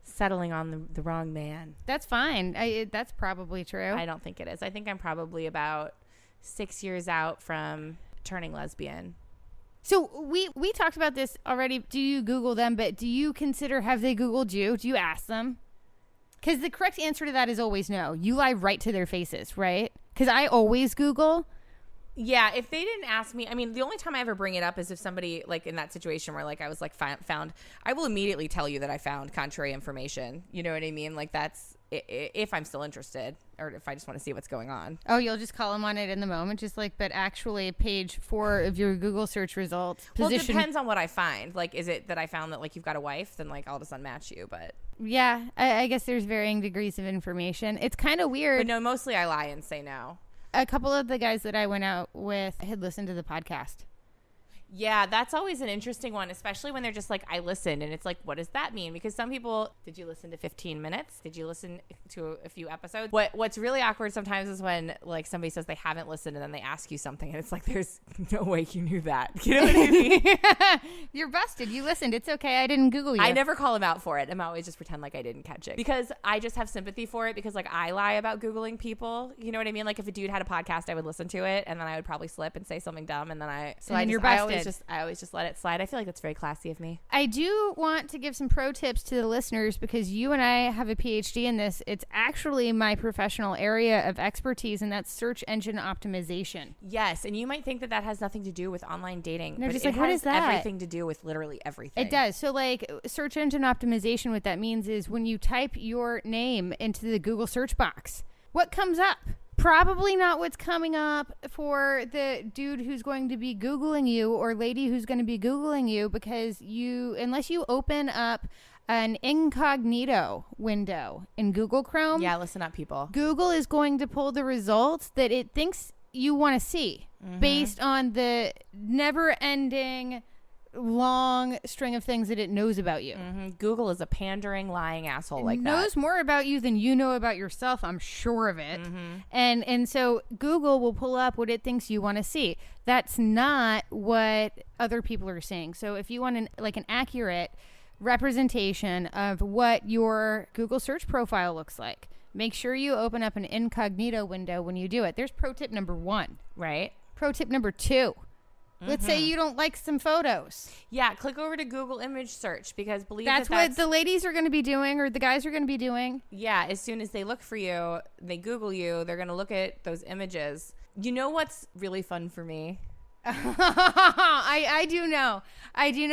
settling on the wrong man. That's fine. That's probably true. I don't think it is. I think I'm probably about 6 years out from turning lesbian. So we talked about this already. Do you Google them? But do you consider, have they Googled you? Do you ask them? Because the correct answer to that is always no. You lie right to their faces, right? Because I always Google. Yeah, if they didn't ask me, I mean, the only time I ever bring it up is if somebody, like, in that situation where, like, I was, like, found, I will immediately tell you that I found contrary information. You know what I mean? Like, that's, if I'm still interested, or if I just want to see what's going on. Oh, you'll just call them on it in the moment, just like, but actually page 4 of your Google search results. Well, it depends on what I find. Like, is it that I found that, like, you've got a wife? Then, like, I'll just unmatch you, but. Yeah, I guess there's varying degrees of information. It's kind of weird. But no, mostly I lie and say no. A couple of the guys that I went out with had listened to the podcast. Yeah, that's always an interesting one, especially when they're just like, I listened. And it's like, what does that mean? Because some people, did you listen to 15 minutes? Did you listen to a few episodes? What's really awkward sometimes is when like somebody says they haven't listened and then they ask you something and it's like, there's no way you knew that. You know what I mean? You're busted. You listened. It's okay. I didn't Google you. I never call them out for it. I'm always just pretend like I didn't catch it because I just have sympathy for it because like I lie about Googling people. You know what I mean? Like if a dude had a podcast, I would listen to it and then I would probably slip and say something dumb and then you're busted. I always just let it slide. I feel like that's very classy of me. I do want to give some pro tips to the listeners because you and I have a PhD in this. It's actually my professional area of expertise, and that's search engine optimization. Yes, and you might think that has nothing to do with online dating. No, but just it like, what has is that? everything to do with literally everything. It does. So like search engine optimization, what that means is when you type your name into the Google search box, what comes up? Probably not what's coming up for the dude who's going to be Googling you or lady who's going to be Googling you because unless you open up an incognito window in Google Chrome. Yeah, listen up, people. Google is going to pull the results that it thinks you want to see based on the never-ending long string of things that it knows about you. Google is a pandering, lying asshole like that. Knows more about you than you know about yourself. I'm sure of it. And so Google will pull up what it thinks you want to see. That's not what other people are saying. So if you want an accurate representation of what your Google search profile looks like, make sure you open up an incognito window when you do it. There's pro tip number 1. Right. Pro tip number 2. Let's say you don't like some photos. Yeah, click over to Google image search because that's what the ladies are going to be doing or the guys are going to be doing. Yeah, as soon as they look for you, they Google you, they're going to look at those images. You know what's really fun for me? I do know,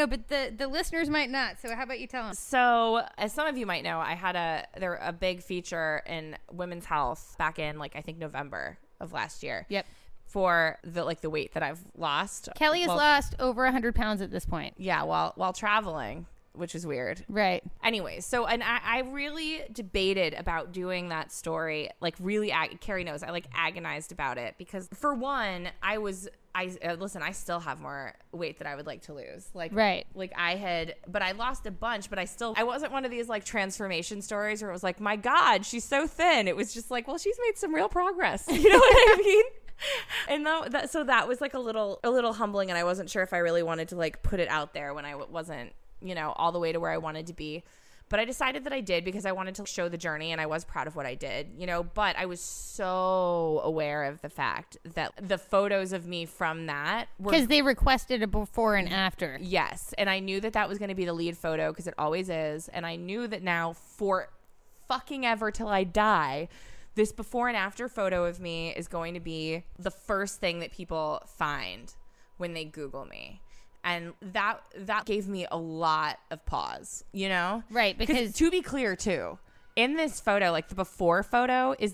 but the listeners might not. So how about you tell them? So as some of you might know, I had a big feature in Women's Health back in I think November of last year. Yep. For the weight that I've lost. Kelly has lost over 100 pounds at this point. Yeah, while traveling, which is weird. Right. Anyway, so and I really debated about doing that story. Carrie knows I agonized about it because for one, I still have more weight that I would like to lose. Right. But I lost a bunch, but I wasn't one of these transformation stories where it was like, my God, she's so thin. It was just like, well, she's made some real progress. You know what I mean? And so that was a little humbling, and I wasn't sure if I really wanted to put it out there when I wasn't, all the way to where I wanted to be. But I decided that I did because I wanted to show the journey, and I was proud of what I did, but I was so aware of the fact that the photos of me from that were... Because they requested a before and after. Yes, and I knew that was going to be the lead photo because it always is, and I knew that now for fucking ever till I die... This before and after photo of me is going to be the first thing that people find when they Google me. And that gave me a lot of pause, Right, because to be clear too, in this photo, the before photo is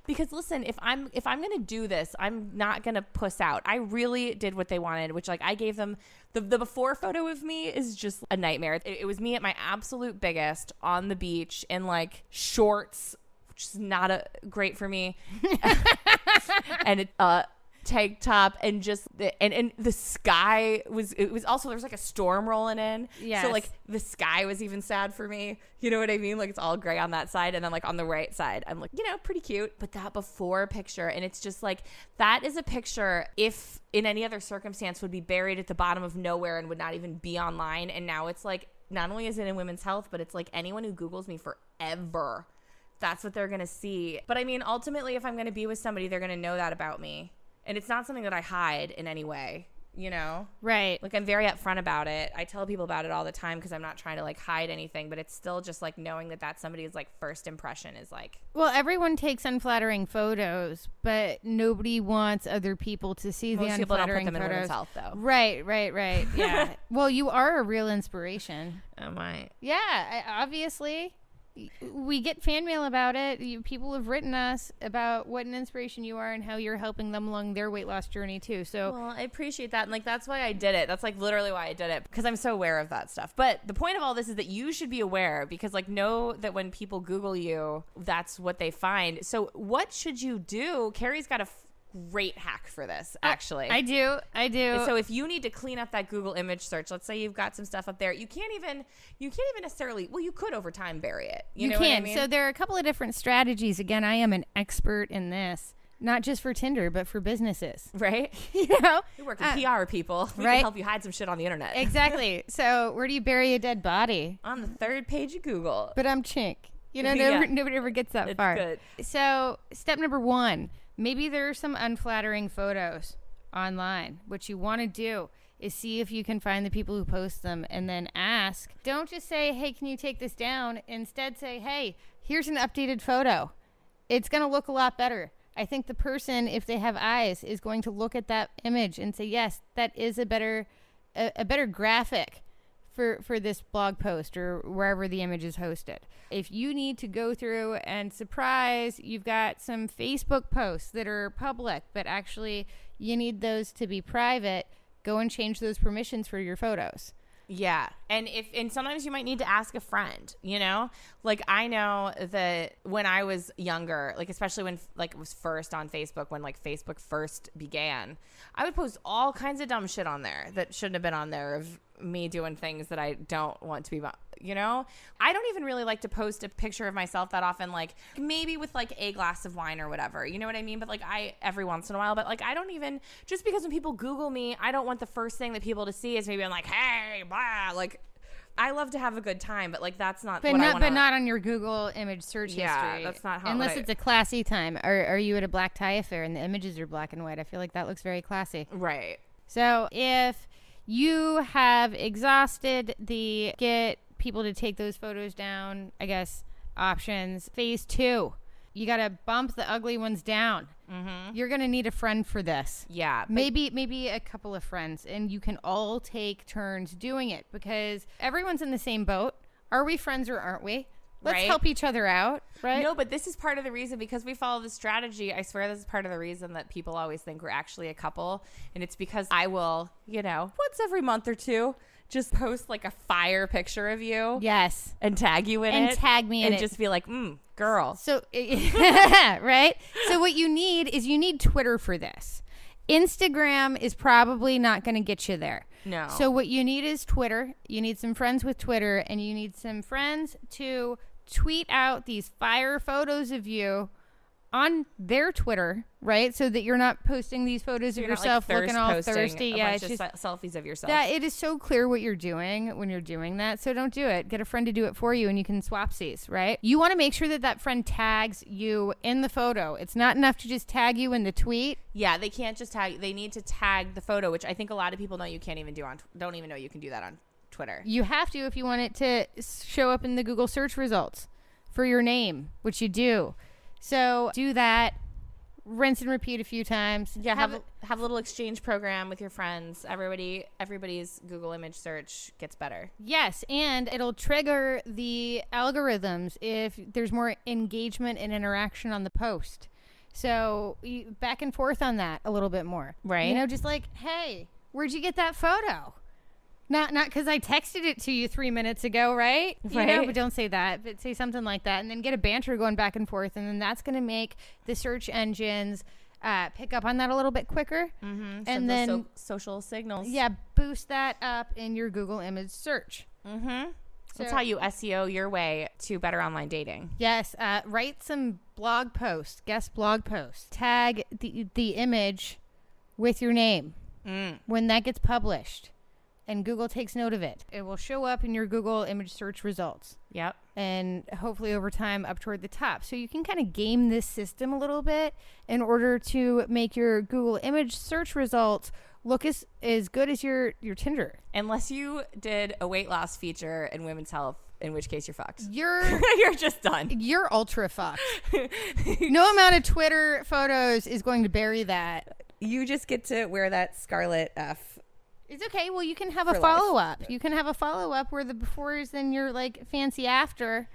because listen, if I'm going to do this, I'm not going to puss out. I really did what they wanted, which I gave them. The before photo of me is just a nightmare. It was me at my absolute biggest on the beach in shorts, which is not great for me, and a tank top, and just and the sky was also there's a storm rolling in. Yes. So the sky was even sad for me. You know what I mean? It's all gray on that side, and then on the right side, I'm pretty cute. But that before picture, and it's just that is a picture if in any other circumstance would be buried at the bottom of nowhere and would not even be online. And now it's not only is it in Women's Health, but it's anyone who Googles me forever, that's what they're going to see. But I mean, ultimately, if I'm going to be with somebody, they're going to know that about me. And it's not something that I hide in any way, Right. I'm very upfront about it. I tell people about it all the time because I'm not trying to hide anything, but it's still just knowing that that's somebody's first impression is Well, everyone takes unflattering photos, but nobody wants other people to see the unflattering photos. Most people don't put them in photos. Women's Health, though. Right. Yeah. Well, you are a real inspiration. Am I? Yeah, obviously. We get fan mail about it. People have written us about what an inspiration you are and how you're helping them along their weight loss journey too. So, well, I appreciate that. And that's why I did it. That's literally why I did it, because I'm so aware of that stuff. But the point of all this is that you should be aware, because know that when people Google you, that's what they find. So what should you do? Carrie's got great hack for this, actually. I do. So if you need to clean up that Google image search, let's say you've got some stuff up there, you can't even necessarily, well, you could over time bury it. You know can. what I mean? So there are a couple of different strategies. Again, I am an expert in this, not just for Tinder, but for businesses. Right? You know? We work with PR people. We right? can help you hide some shit on the internet. Exactly. So where do you bury a dead body? On the third page of Google. But I'm chink. You know, Yeah. nobody ever gets that It's far. good. So step number 1, maybe there are some unflattering photos online. What you want to do is see if you can find the people who post them and then ask. Don't just say, hey, can you take this down? Instead say, hey, here's an updated photo. It's going to look a lot better. I think the person, if they have eyes, is going to look at that image and say, yes, that is a better graphic for this blog post or wherever the image is hosted. If you need to go through and surprise, you've got some Facebook posts that are public, but actually you need those to be private, go and change those permissions for your photos. Yeah. And sometimes you might need to ask a friend, you know? Like, I know that when I was younger, like, especially when, like, it was first on Facebook, when, like, Facebook first began, I would post all kinds of dumb shit on there that shouldn't have been on there of me doing things that I don't want to be, you know? I don't even really like to post a picture of myself that often, like, maybe with, like, a glass of wine or whatever, you know what I mean? But, like, every once in a while, but, like, I don't even, just because when people Google me, I don't want the first thing that people to see is maybe I'm like, hey, blah, like, I love to have a good time, but, like, that's not what I want to. But not on your Google image search history. Yeah, that's not how. Unless it's a classy time. Are you at a black tie affair and the images are black and white? I feel like that looks very classy. Right. So if you have exhausted the get people to take those photos down, I guess, options, phase 2, you got to bump the ugly ones down. Mm-hmm. You're going to need a friend for this. Yeah. Maybe a couple of friends, and you can all take turns doing it because everyone's in the same boat. Are we friends or aren't we? Let's help each other out, right? No, but this is part of the reason, because we follow this strategy. I swear this is part of the reason that people always think we're actually a couple. And it's because I will, you know, once every month or two, just post like a fire picture of you. Yes. And tag you in it. And tag me in it. And just be like, girl. So, right? So what you need Twitter for this. Instagram is probably not going to get you there. No. So what you need is Twitter. You need some friends with Twitter, and you need some friends to tweet out these fire photos of you on their Twitter, right? So that you're not posting these photos of yourself looking all thirsty. Yeah, it's just selfies of yourself. That it is so clear what you're doing when you're doing that. So don't do it. Get a friend to do it for you, and you can swapsies, right? You want to make sure that friend tags you in the photo. It's not enough to just tag you in the tweet. Yeah, they can't just tag. They need to tag the photo, which I think a lot of people know you can't even do don't even know you can do that on Twitter. You have to if you want it to show up in the Google search results for your name, which you do. So do that, rinse and repeat a few times. Yeah, have a little exchange program with your friends. Everybody's Google image search gets better. Yes, and it'll trigger the algorithms if there's more engagement and interaction on the post. So back and forth on that a little bit more. Right. You know, just like, hey, where'd you get that photo? Not because I texted it to you 3 minutes ago, right? You know, but don't say that. But say something like that, and then get a banter going back and forth, and then that's going to make the search engines pick up on that a little bit quicker. Mm-hmm. And then social signals. Yeah, boost that up in your Google image search. Mm-hmm. That's how you SEO your way to better online dating. Yes. Write some blog posts, guest blog posts. Tag the image with your name when that gets published. And Google takes note of it. It will show up in your Google image search results. Yep. And hopefully over time up toward the top. So you can kind of game this system a little bit in order to make your Google image search results look as good as your Tinder. Unless you did a weight loss feature in Women's Health, in which case you're fucked. You're just done. You're ultra fucked. No amount of Twitter photos is going to bury that. You just get to wear that scarlet F. It's okay. Well, you can have a follow-up. You can have a follow-up where the before is then your like fancy after,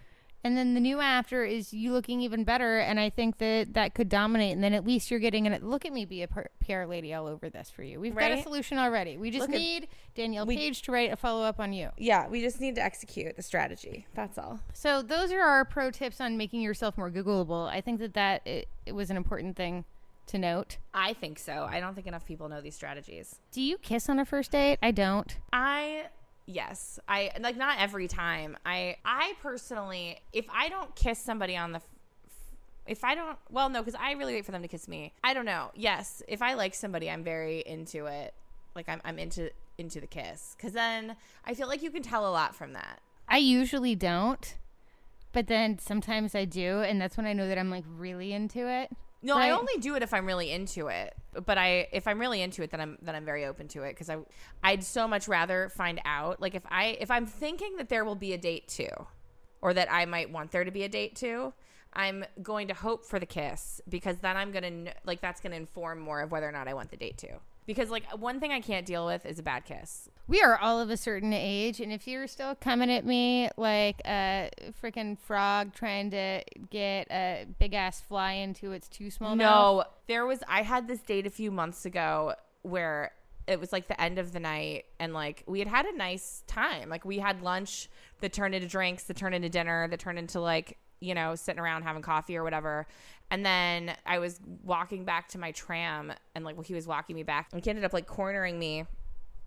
and then the new after is you looking even better. And I think that could dominate. And then at least you're getting it. Look at me be a PR lady all over this for you. We've got a solution already. We just need Danielle Page to write a follow-up on you. Yeah, we just need to execute the strategy. That's all. So those are our pro tips on making yourself more Googleable. I think that it was an important thing to note. I think so. I don't think enough people know these strategies. Do you kiss on a first date? I don't. Yes. I like, not every time. I personally, if I don't kiss somebody on the well, no, because I really wait for them to kiss me. I don't know. Yes, if I like somebody, I'm very into it. Like, I'm into the kiss, because then I feel like you can tell a lot from that. I usually don't, but then sometimes I do, and that's when I know that I'm like really into it. No, right? I only do it if I'm really into it. But if I'm really into it, then I'm very open to it, because I'd so much rather find out. Like, if I'm thinking that there will be a date 2, or that I might want there to be a date 2, I'm going to hope for the kiss, because then I'm going to, like, that's going to inform more of whether or not I want the date 2. Because, like, one thing I can't deal with is a bad kiss. We are all of a certain age, and if you're still coming at me like a freaking frog trying to get a big-ass fly into its too small mouth. No, I had this date a few months ago where it was, like, the end of the night, and, like, we had a nice time. Like, we had lunch that turned into drinks, that turned into dinner, that turned into, like, you know, sitting around having coffee or whatever. And then I was walking back to my tram, and, like, he was walking me back, and he ended up, like, cornering me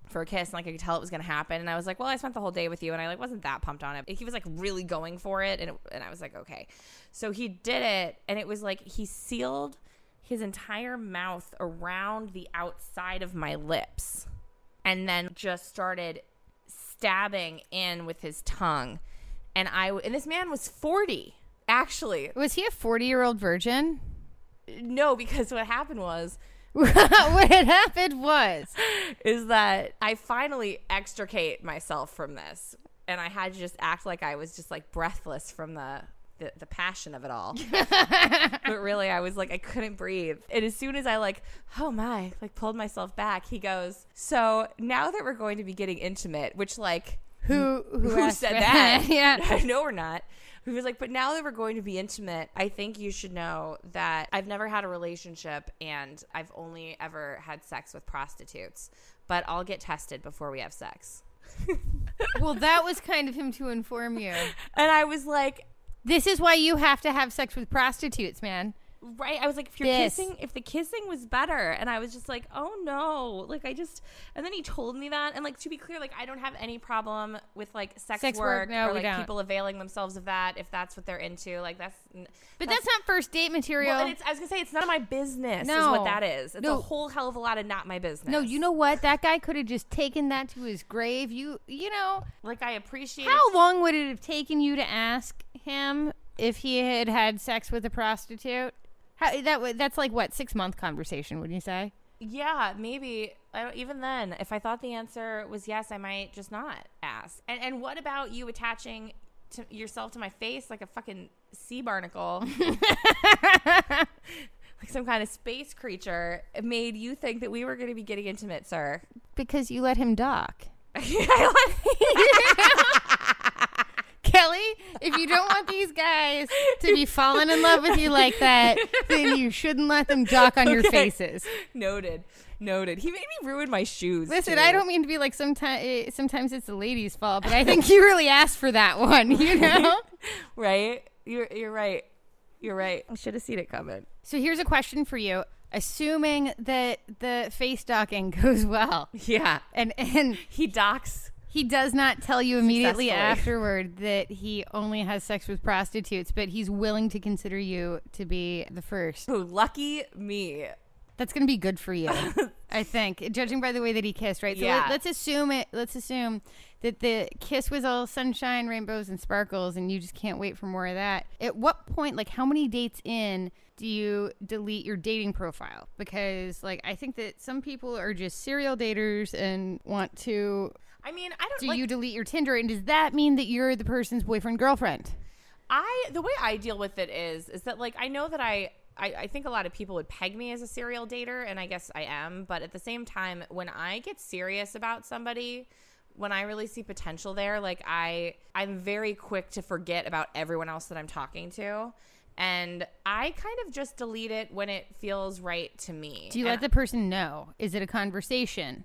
for a kiss, and, like, I could tell it was gonna happen. And I was like, well, I spent the whole day with you, and I, like, wasn't that pumped on it. He was, like, really going for it, and I was like, okay. So he did it, and it was like he sealed his entire mouth around the outside of my lips, and then just started stabbing in with his tongue. And this man was 40. Actually. Was he a 40-year-old virgin? No, because what happened was... what had happened was... is that I finally extricate myself from this. And I had to just act like I was just, like, breathless from the passion of it all. But really, I was like, I couldn't breathe. And as soon as I, like, oh my, like, pulled myself back, he goes, so now that we're going to be getting intimate, which, like... Who said that? Yeah. No, we're not. He was like, but now that we're going to be intimate, I think you should know that I've never had a relationship, and I've only ever had sex with prostitutes. But I'll get tested before we have sex. Well, that was kind of him to inform you. And I was like... This is why you have to have sex with prostitutes, man. Right. I was like, if the kissing was better. And I was just like, oh no. Like, and then he told me that. And, like, to be clear, like, I don't have any problem with, like, sex work no, or, like, don't. people availing themselves of that, if that's what they're into. Like, But that's not first date material. Well, and I was going to say, it's none of my business is what that is. It's a whole hell of a lot of not my business. No, you know what? That guy could have just taken that to his grave. You know. Like, I appreciate How long would it have taken you to ask him if he had had sex with a prostitute? That's like, what, 6-month conversation, wouldn't you say? Yeah, maybe. Even then, if I thought the answer was yes, I might just not ask. And what about you attaching yourself to my face like a fucking sea barnacle? Like some kind of space creature made you think that we were going to be getting intimate, sir. Because you let him dock. Kelly, if you don't want these guys to be falling in love with you like that, then you shouldn't let them dock on your faces. Noted. He made me ruin my shoes. Listen, too. I don't mean to be like, sometimes it's the lady's fault, but I think you really asked for that one, you know? Right? You're right. You're right. I should have seen it coming. So here's a question for you. Assuming that the face docking goes well. Yeah. And he docks. He does not tell you immediately afterward that he only has sex with prostitutes, but he's willing to consider you to be the first. Oh, lucky me. That's going to be good for you, I think, judging by the way that he kissed, right? So yeah. Let's assume that the kiss was all sunshine, rainbows, and sparkles, and you just can't wait for more of that. At what point, like, how many dates in do you delete your dating profile? Because, like, I think that some people are just serial daters and want to... I mean, I don't... Do you delete your Tinder, and does that mean that you're the person's boyfriend, girlfriend? The way I deal with it is that, like, I know that I think a lot of people would peg me as a serial dater, and I guess I am. But at the same time, when I get serious about somebody, when I really see potential there, like, I'm very quick to forget about everyone else that I'm talking to. And I kind of just delete it when it feels right to me. Do you let the person know? Is it a conversation?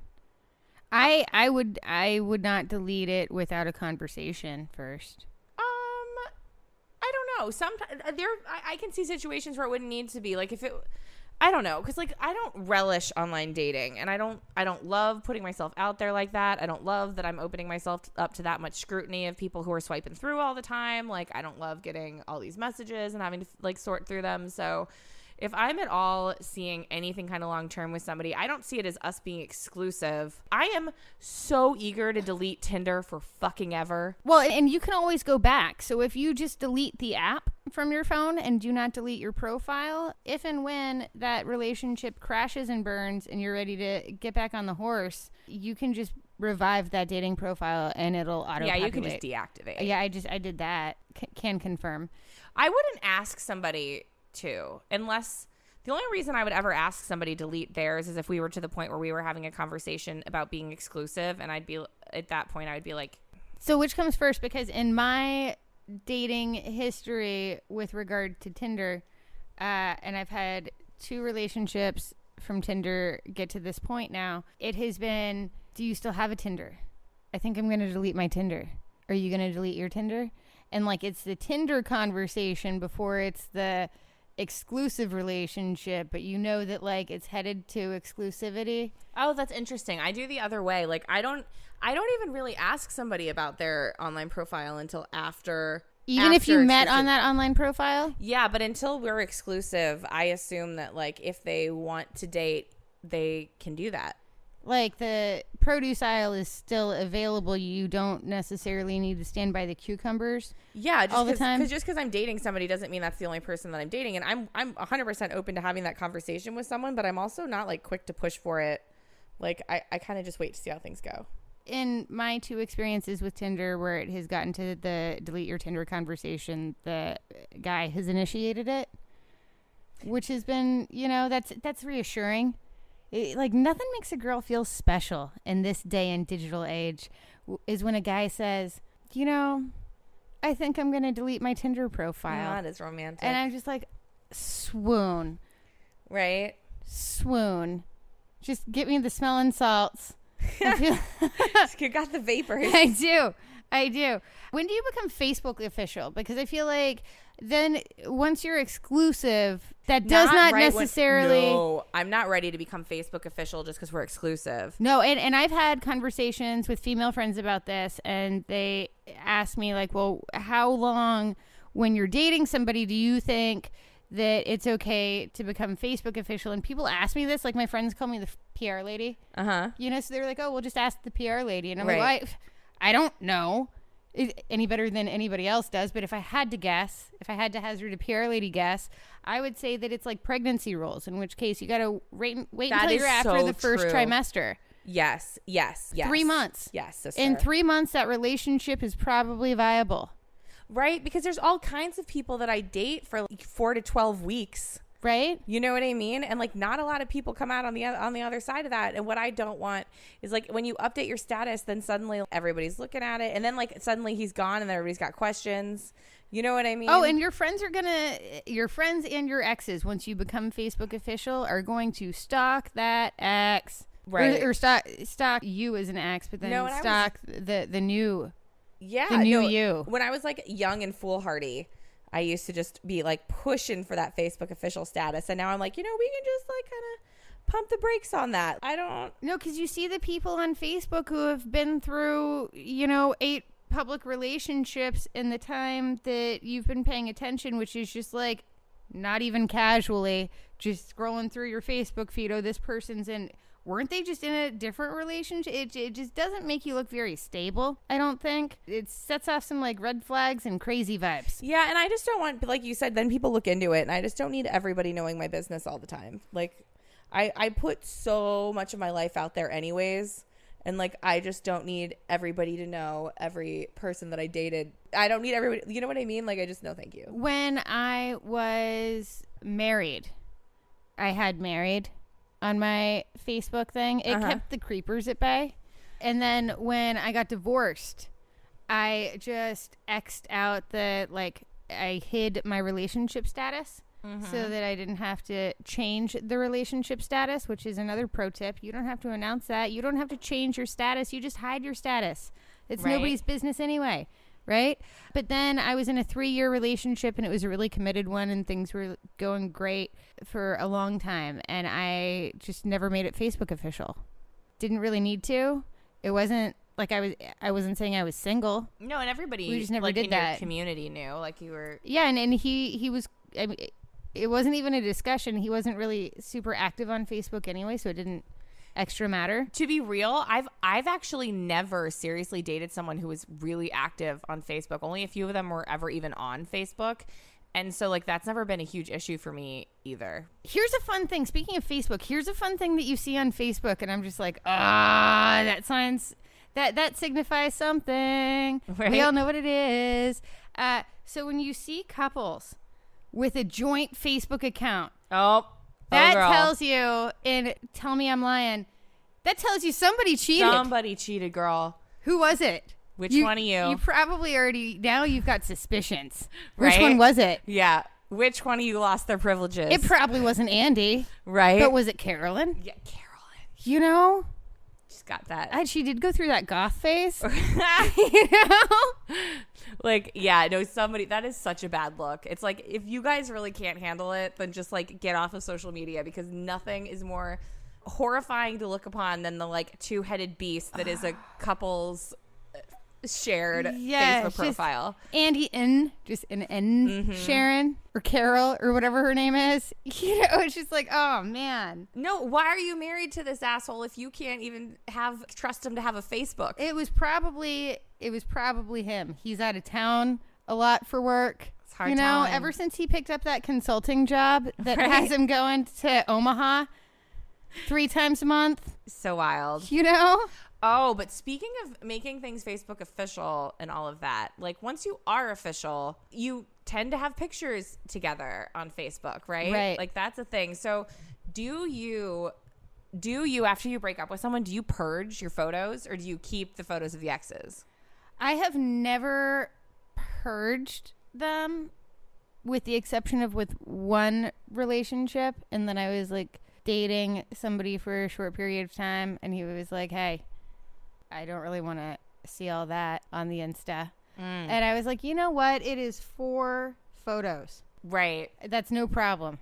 I would not delete it without a conversation first. I don't know. Sometimes I can see situations where it wouldn't need to be. Like, if it, I don't know, because like I don't relish online dating, and I don't love putting myself out there like that. I don't love that I'm opening myself up to that much scrutiny of people who are swiping through all the time. Like I don't love getting all these messages and having to like sort through them. So if I'm at all seeing anything kind of long term with somebody, I don't see it as us being exclusive. I am so eager to delete Tinder for fucking ever. Well, and you can always go back. So if you just delete the app from your phone and do not delete your profile, if and when that relationship crashes and burns and you're ready to get back on the horse, you can just revive that dating profile and it'll auto-populate. Yeah, you can just deactivate. Yeah, I did that. Can confirm. I wouldn't ask somebody to, unless the only reason I would ever ask somebody to delete theirs is if we were to the point where we were having a conversation about being exclusive, and I'd be at that point I would be like, so which comes first? Because in my dating history with regard to Tinder, and I've had 2 relationships from Tinder get to this point now, it has been, do you still have a Tinder? I think I'm going to delete my Tinder. Are you going to delete your Tinder? And like it's the Tinder conversation before it's the exclusive relationship, but you know that like it's headed to exclusivity. oh, that's interesting. I do the other way. Like I don't even really ask somebody about their online profile until after If you met exclusive. on that online profile? Yeah, but until we're exclusive, I assume that like if they want to date, they can do that. Like the produce aisle is still available. You don't necessarily need to stand by the cucumbers. Yeah, just all the time. Because just because I'm dating somebody doesn't mean that's the only person that I'm dating, and I'm 100% open to having that conversation with someone, but I'm also not like quick to push for it. Like I kind of just wait to see how things go. In my 2 experiences with Tinder where it has gotten to the delete your Tinder conversation, the guy has initiated it, which has been, that's reassuring. Like nothing makes a girl feel special in this day and digital age is when a guy says, I think I'm going to delete my Tinder profile. That is romantic. And I'm just like, swoon. Right? Swoon. Just get me the smelling salts. You got the vapors. I do. When do you become Facebook official? Because I feel like then once you're exclusive, that does not necessarily. No, I'm not ready to become Facebook official just because we're exclusive. No, and I've had conversations with female friends about this, and they ask me like, well, how long when you're dating somebody do you think that it's okay to become Facebook official? And people ask me this, like my friends call me the PR lady. Uh-huh. So they're like, oh, well, just ask the PR lady. And I'm right. like, well, I don't know any better than anybody else does. But if I had to guess, if I had to hazard a PR lady guess, I would say that it's like pregnancy rules, in which case you got to wait until you're after the first trimester. Yes. 3 months. Yes, sister. In 3 months, that relationship is probably viable. Right? Because there's all kinds of people that I date for like 4 to 12 weeks. Right? You know what I mean? And like not a lot of people come out on the other side of that. And what I don't want is like when you update your status, then suddenly everybody's looking at it. And then like suddenly he's gone and then everybody's got questions. You know what I mean? Oh, and your friends and your exes, once you become Facebook official, are going to stalk that ex. Right. Or stalk you as an ex, but then stalk the new. Yeah. The new you. When I was like young and foolhardy, I used to just be like pushing for that Facebook official status. And now I'm like, we can just like kind of pump the brakes on that. I don't. No, because you see the people on Facebook who have been through, 8 public relationships in the time that you've been paying attention, which is just like not even casually just scrolling through your Facebook feed. Oh, this person's in. Weren't they just in a different relationship? It just doesn't make you look very stable, I don't think. It sets off some like red flags and crazy vibes. Yeah, and I just don't want, like you said, then people look into it, and I just don't need everybody knowing my business all the time. Like, I put so much of my life out there anyways, and like I just don't need everybody to know every person that I dated. I don't need everybody, you know what I mean? Like, I just no thank you. When I was married, I had married on my Facebook thing. It kept the creepers at bay. And then when I got divorced, I just X'd out I hid my relationship status so that I didn't have to change the relationship status, which is another pro tip. You don't have to announce that. You don't have to change your status. You just hide your status. It's nobody's business anyway. right? But then I was in a 3-year relationship, and it was a really committed one, and things were going great for a long time, and I just never made it Facebook official. Didn't really need to. It wasn't like I wasn't saying I was single. No, and everybody We just never like did in that. your community knew, like you were. Yeah, and he was. I mean, it wasn't even a discussion. He wasn't really super active on Facebook anyway, so it didn't extra matter. To be real, I've actually never seriously dated someone who was really active on Facebook. Only a few of them were ever even on Facebook. And so, like, that's never been a huge issue for me either. Here's a fun thing. Speaking of Facebook, here's a fun thing that you see on Facebook, and I'm just like, that signifies something. Right? We all know what it is. So when you see couples with a joint Facebook account, that tells you, and tell me I'm lying, that tells you somebody cheated. Somebody cheated, girl. Who was it? Which one of you? You probably already, now you've got suspicions. Which Right? one was it? Yeah. Which one of you lost their privileges? It probably wasn't Andy. Right? But was it Carolyn? Yeah, Carolyn. You know? She's got that. She did go through that goth phase. You know? Like, yeah, no, somebody, that is such a bad look. It's like, if you guys really can't handle it, then just, like, get off of social media, because nothing is more horrifying to look upon than the, like, two-headed beast that is a couple's shared Facebook profile. Andy N, just an N, Sharon or Carol or whatever her name is. You know, it's just like, oh man. No, why are you married to this asshole if you can't even trust him to have a Facebook? It was probably him. He's out of town a lot for work. It's hard, you know, telling. ever since he picked up that consulting job that has him going to Omaha 3 times a month. So wild. You know? Oh, but speaking of making things Facebook official and all of that, like, once you are official, you tend to have pictures together on Facebook, right? Right. Like, that's a thing. So do you, after you break up with someone, do you purge your photos, or do you keep the photos of the exes? I have never purged them, with the exception of with one relationship. And then I was like dating somebody for a short period of time, and he was like, hey, I don't really want to see all that on the Insta. And I was like, you know what? It is 4 photos. Right. That's no problem.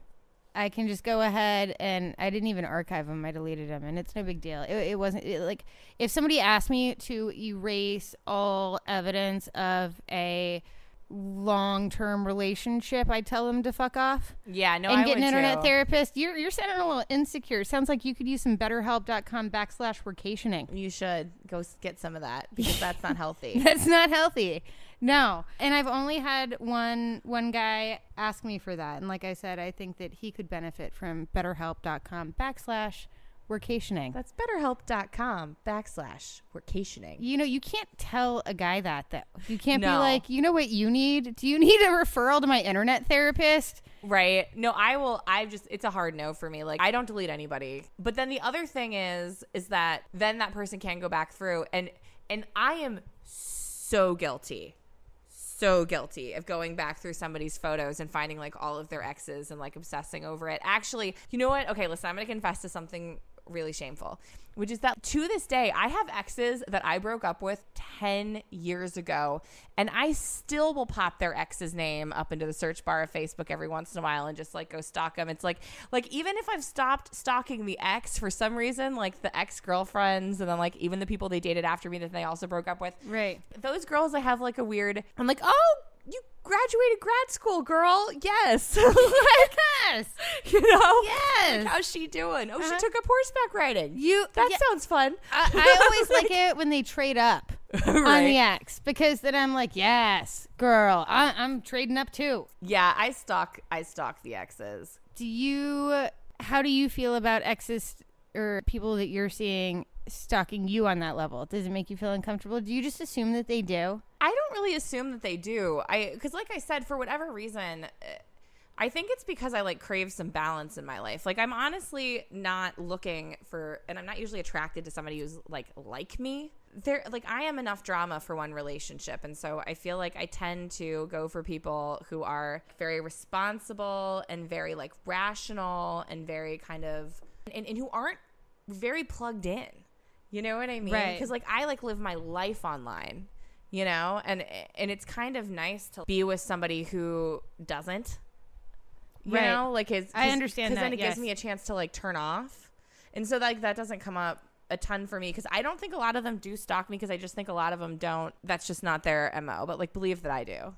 I can just go ahead, and I didn't even archive them. I deleted them, and it's no big deal. It wasn't like, if somebody asked me to erase all evidence of a long-term relationship, I tell them to fuck off. Yeah, no, and I get an would internet too. therapist. You're sounding a little insecure. Sounds like you could use some BetterHelp.com/workationing. You should go get some of that, because that's not healthy. That's not healthy. No. And I've only had one guy ask me for that. And like I said, I think that he could benefit from BetterHelp.com/workationing. That's BetterHelp.com/workationing. You know, you can't tell a guy that, though. You can't be No. like, you know what you need? Do you need a referral to my internet therapist? Right. No, it's a hard no for me. Like, I don't delete anybody. But then the other thing is that then that person can go back through, and I am so guilty of going back through somebody's photos and finding like all of their exes and like obsessing over it. Actually, you know what? Okay, listen, I'm going to confess to something really shameful, which is that to this day, I have exes that I broke up with 10 years ago, and I still will pop their ex's name up into the search bar of Facebook every once in a while and just like go stalk them. It's like even if I've stopped stalking the ex for some reason, like the ex-girlfriends and then like even the people they dated after me that they also broke up with. Right. Those girls, I have like a weird, I'm like, oh, you graduated grad school, girl. Yes. Yes. You know? Yes. Like, how's she doing? Oh, she took up horseback riding. That sounds fun. I always like it when they trade up on the ex, because then I'm like, yes, girl, I'm trading up too. Yeah, I stalk the exes. How do you feel about exes or people that you're seeing stalking you on that level? Does it make you feel uncomfortable? Do you just assume that they do? I don't really assume that they do. Because like I said, for whatever reason, I think it's because I like crave some balance in my life. Like, I'm honestly not looking for, and I'm not usually attracted to somebody who's like me. I am enough drama for one relationship. And so I feel like I tend to go for people who are very responsible and very like rational and very kind of, and who aren't very plugged in. You know what I mean? Right. Because like I like live my life online. you know, and it's kind of nice to be with somebody who doesn't, you Right. know, like I understand because then that, it yes. gives me a chance to like turn off, and so like that doesn't come up a ton for me because I don't think a lot of them do stalk me because I just think a lot of them don't. That's just not their MO. But like believe that I do.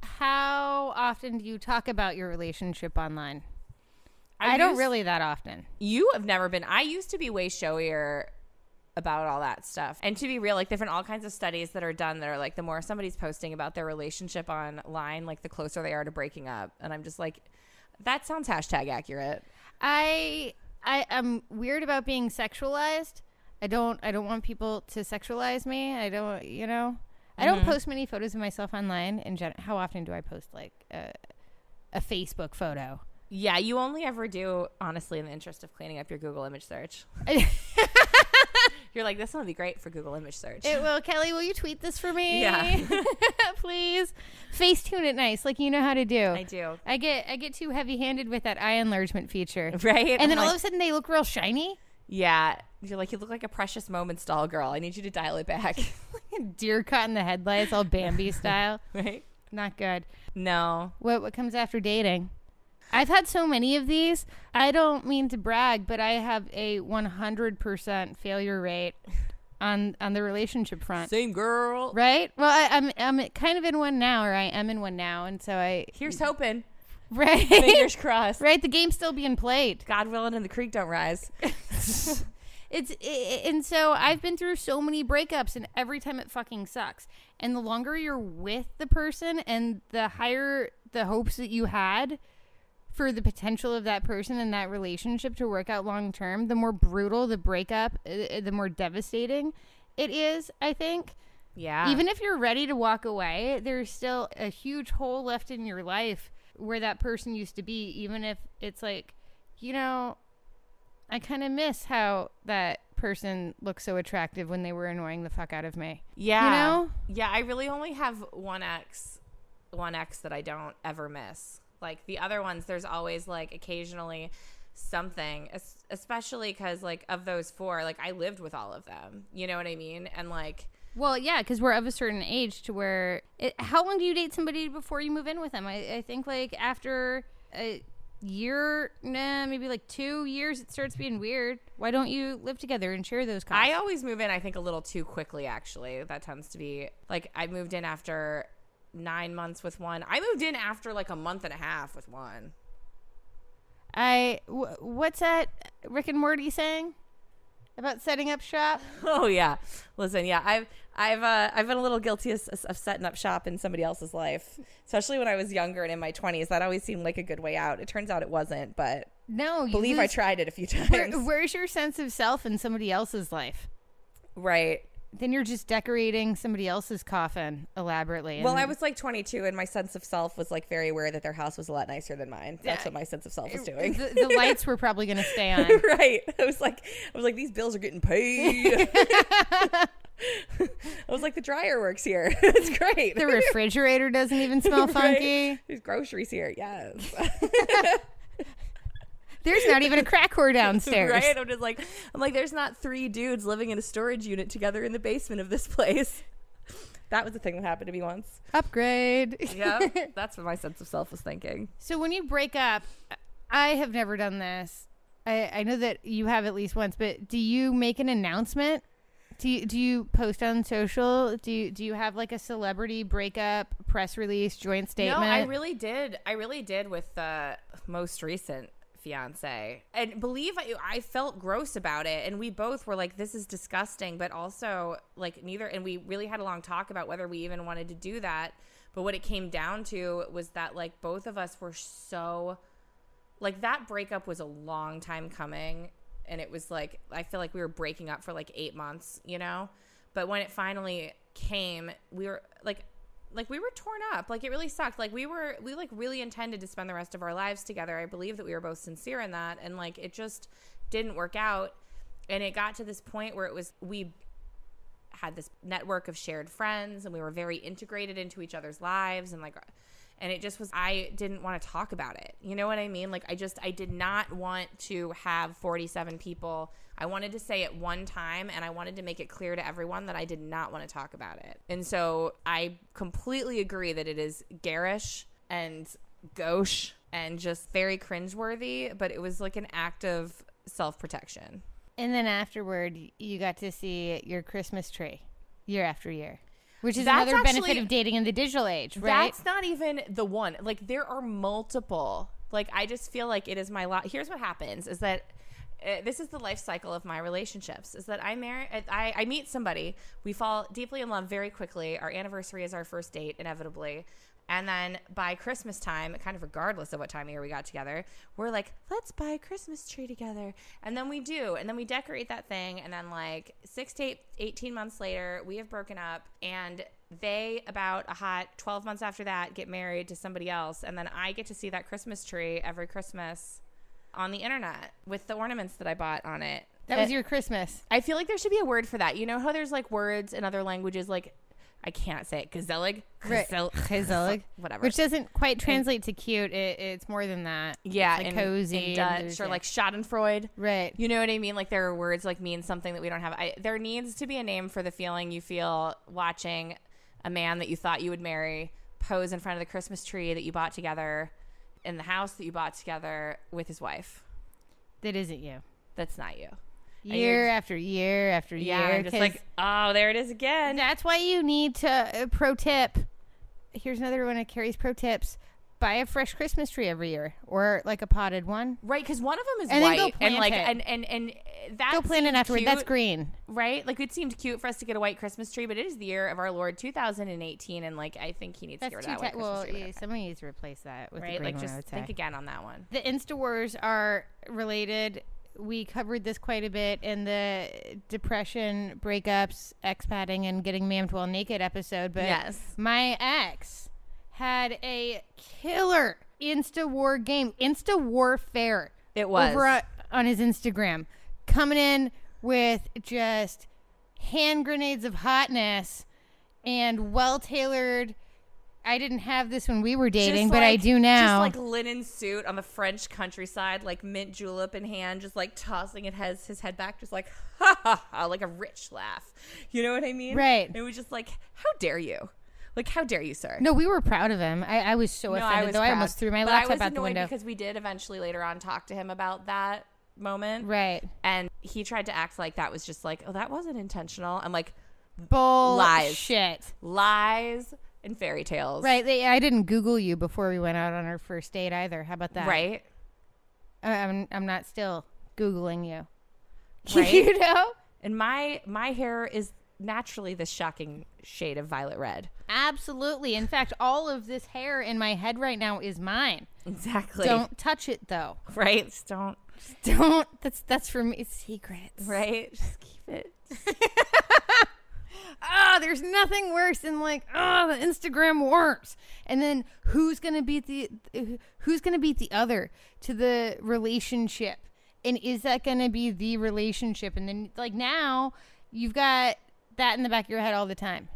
How often do you talk about your relationship online? I don't really that often. You have never been. I used to be way showier about all that stuff. And to be real, like there've been all kinds of studies that are done that are like the more somebody's posting about their relationship online, like the closer they are to breaking up. And I'm just like, that sounds hashtag accurate. I am weird about being sexualized. I don't want people to sexualize me. I don't, you know. I don't post many photos of myself online in general. How often do I post like a Facebook photo? Yeah, you only ever do, honestly, in the interest of cleaning up your Google image search. You're like, this one would be great for Google image search. It will. Kelly, will you tweet this for me? Yeah. Please. Facetune it nice, like you know how to do. I do. I get too heavy-handed with that eye enlargement feature. Right? And then I'm all like, of a sudden they look real shiny. yeah. You're like, you look like a Precious Moments doll girl. I need you to dial it back. Deer caught in the headlights, all Bambi style. Right? Not good. No. What comes after dating? I've had so many of these. I don't mean to brag, but I have a 100% failure rate on the relationship front. Same girl. Right? Well, I'm kind of in one now, or I am in one now, and so Here's hoping. right. Fingers crossed. Right, the game's still being played. God willing and the creek don't rise. And so I've been through so many breakups, and every time it fucking sucks. And the longer you're with the person, and the higher the hopes that you had for the potential of that person and that relationship to work out long term, the more brutal the breakup, the more devastating it is, I think. Yeah. Even if you're ready to walk away, there's still a huge hole left in your life where that person used to be, even if it's like, you know, I kind of miss how that person looked so attractive when they were annoying the fuck out of me. Yeah. You know? Yeah, I really only have one ex that I don't ever miss. Like the other ones, there's always like occasionally something, especially because like of those four, like I lived with all of them. You know what I mean? And like, Well, yeah, because we're of a certain age to where how long do you date somebody before you move in with them? I think like after a year, maybe like 2 years, it starts being weird. Why don't you live together and share those costs? I always move in, I think, a little too quickly, actually. That tends to be like I moved in after 9 months with one. I moved in after like a month and a half with one. What's that Rick and Morty saying about setting up shop? Oh yeah, listen, yeah, I've been a little guilty of setting up shop in somebody else's life, especially when I was younger and in my 20s. That always seemed like a good way out. It turns out it wasn't, but No, you believe I lose- tried it a few times. Where's your sense of self in somebody else's life? Right. Then you're just decorating somebody else's coffin elaborately. Well, I was like 22, and my sense of self was like very aware that their house was a lot nicer than mine. That's Yeah. what my sense of self was doing. The lights were probably going to stay on. Right. I was like, these bills are getting paid. I was like, the dryer works here. It's great. The refrigerator doesn't even smell funky. Right? There's groceries here. Yes. There's not even a crack whore downstairs. Right? I'm like, there's not 3 dudes living in a storage unit together in the basement of this place. That was the thing that happened to me once. Upgrade. Yeah. That's what my sense of self was thinking. So when you break up, I have never done this. I know that you have at least once, but do you make an announcement? Do you post on social? Do you have like a celebrity breakup press release, joint statement? No, I really did with the most recent fiance, and I felt gross about it, and we both were like, this is disgusting, but also like neither, and we really had a long talk about whether we even wanted to do that. But what it came down to was that like both of us were so like, that breakup was a long time coming, and it was like, I feel like we were breaking up for like 8 months, you know. But when it finally came, we were like we were torn up. Like, it really sucked. Like, we like really intended to spend the rest of our lives together. I believe that we were both sincere in that, and like it just didn't work out. And it got to this point where we had this network of shared friends, and we were very integrated into each other's lives, and And it just was, I didn't want to talk about it. You know what I mean? Like, I did not want to have 47 people. I wanted to say it one time, and I wanted to make it clear to everyone that I did not want to talk about it. And so I completely agree that it is garish and gauche and just very cringeworthy, but it was like an act of self-protection. And then afterward, you got to see your Christmas tree year after year, which is That's another benefit actually- of dating in the digital age, right? That's not even the one. Like, there are multiple. Like, I just feel like it is my lot. Here's what happens is that this is the life cycle of my relationships, is that I meet somebody. We fall deeply in love very quickly. Our anniversary is our first date, inevitably. And then by Christmas time, kind of regardless of what time of year we got together, we're like, let's buy a Christmas tree together. And then we do. And then we decorate that thing. And then like 6 to 18 months later, we have broken up. And they, about a hot 12 months after that, get married to somebody else. And then I get to see that Christmas tree every Christmas on the internet with the ornaments that I bought on it. That was your Christmas. I feel like there should be a word for that. You know how there's like words in other languages, like, I can't say it. Gazelig? Gazelig. Whatever. Which doesn't quite translate to cute. It's more than that. Yeah. It's like in cozy. in Dutch, or like schadenfreude. Right. You know what I mean? Like, there are words like mean something that we don't have. There needs to be a name for the feeling you feel watching a man that you thought you would marry pose in front of the Christmas tree that you bought together in the house that you bought together with his wife. That isn't you. That's not you. Year after year after year. Yeah, I'm just like, oh, there it is again. That's why you need to, pro tip. Here's another one of Carrie's pro tips. Buy a fresh Christmas tree every year, or like a potted one. Right, because one of them is And then go white, and plant like, it. and that Go plant it seemed afterward. cute, That's green. right? Like, it seemed cute for us to get a white Christmas tree, but it is the year of our Lord 2018, and like, I think he needs to That's get rid of that white Christmas well, tree. yeah, somebody needs to replace that with a Right, green like, one, I just would think say. again on that one. The Insta wars are related. We covered this quite a bit in the depression, breakups, expatting, and getting mammed while naked episode. But Yes. my ex had a killer Insta war game, Insta warfare. It was. over on his Instagram, coming in with just hand grenades of hotness and well-tailored. I didn't have this when we were dating, Just but I like- do now. Just like linen suit on the French countryside, like mint julep in hand, just like tossing his head back, just like, ha ha ha, like a rich laugh. You know what I mean? Right. It was just like, how dare you? Like, how dare you, sir? No, we were proud of him. I was so offended, though. I almost threw my laptop I was out the annoyed window. because we did eventually later on talk to him about that moment. Right. And he tried to act like that was just like, oh, that wasn't intentional. I'm like, Bullshit. lies and fairy tales. Right. I didn't Google you before we went out on our first date either. How about that? Right. I'm not still Googling you. Right. You know? And my hair is naturally this shocking shade of violet red. Absolutely. In fact, all of this hair in my head right now is mine. Exactly. Don't touch it, though. Right? Just don't. Don't. That's for me. Secrets. Right? Just keep it. There's nothing worse than like, the Instagram wars. And then who's gonna beat the other to the relationship? And is that gonna be the relationship? And then like now you've got that in the back of your head all the time.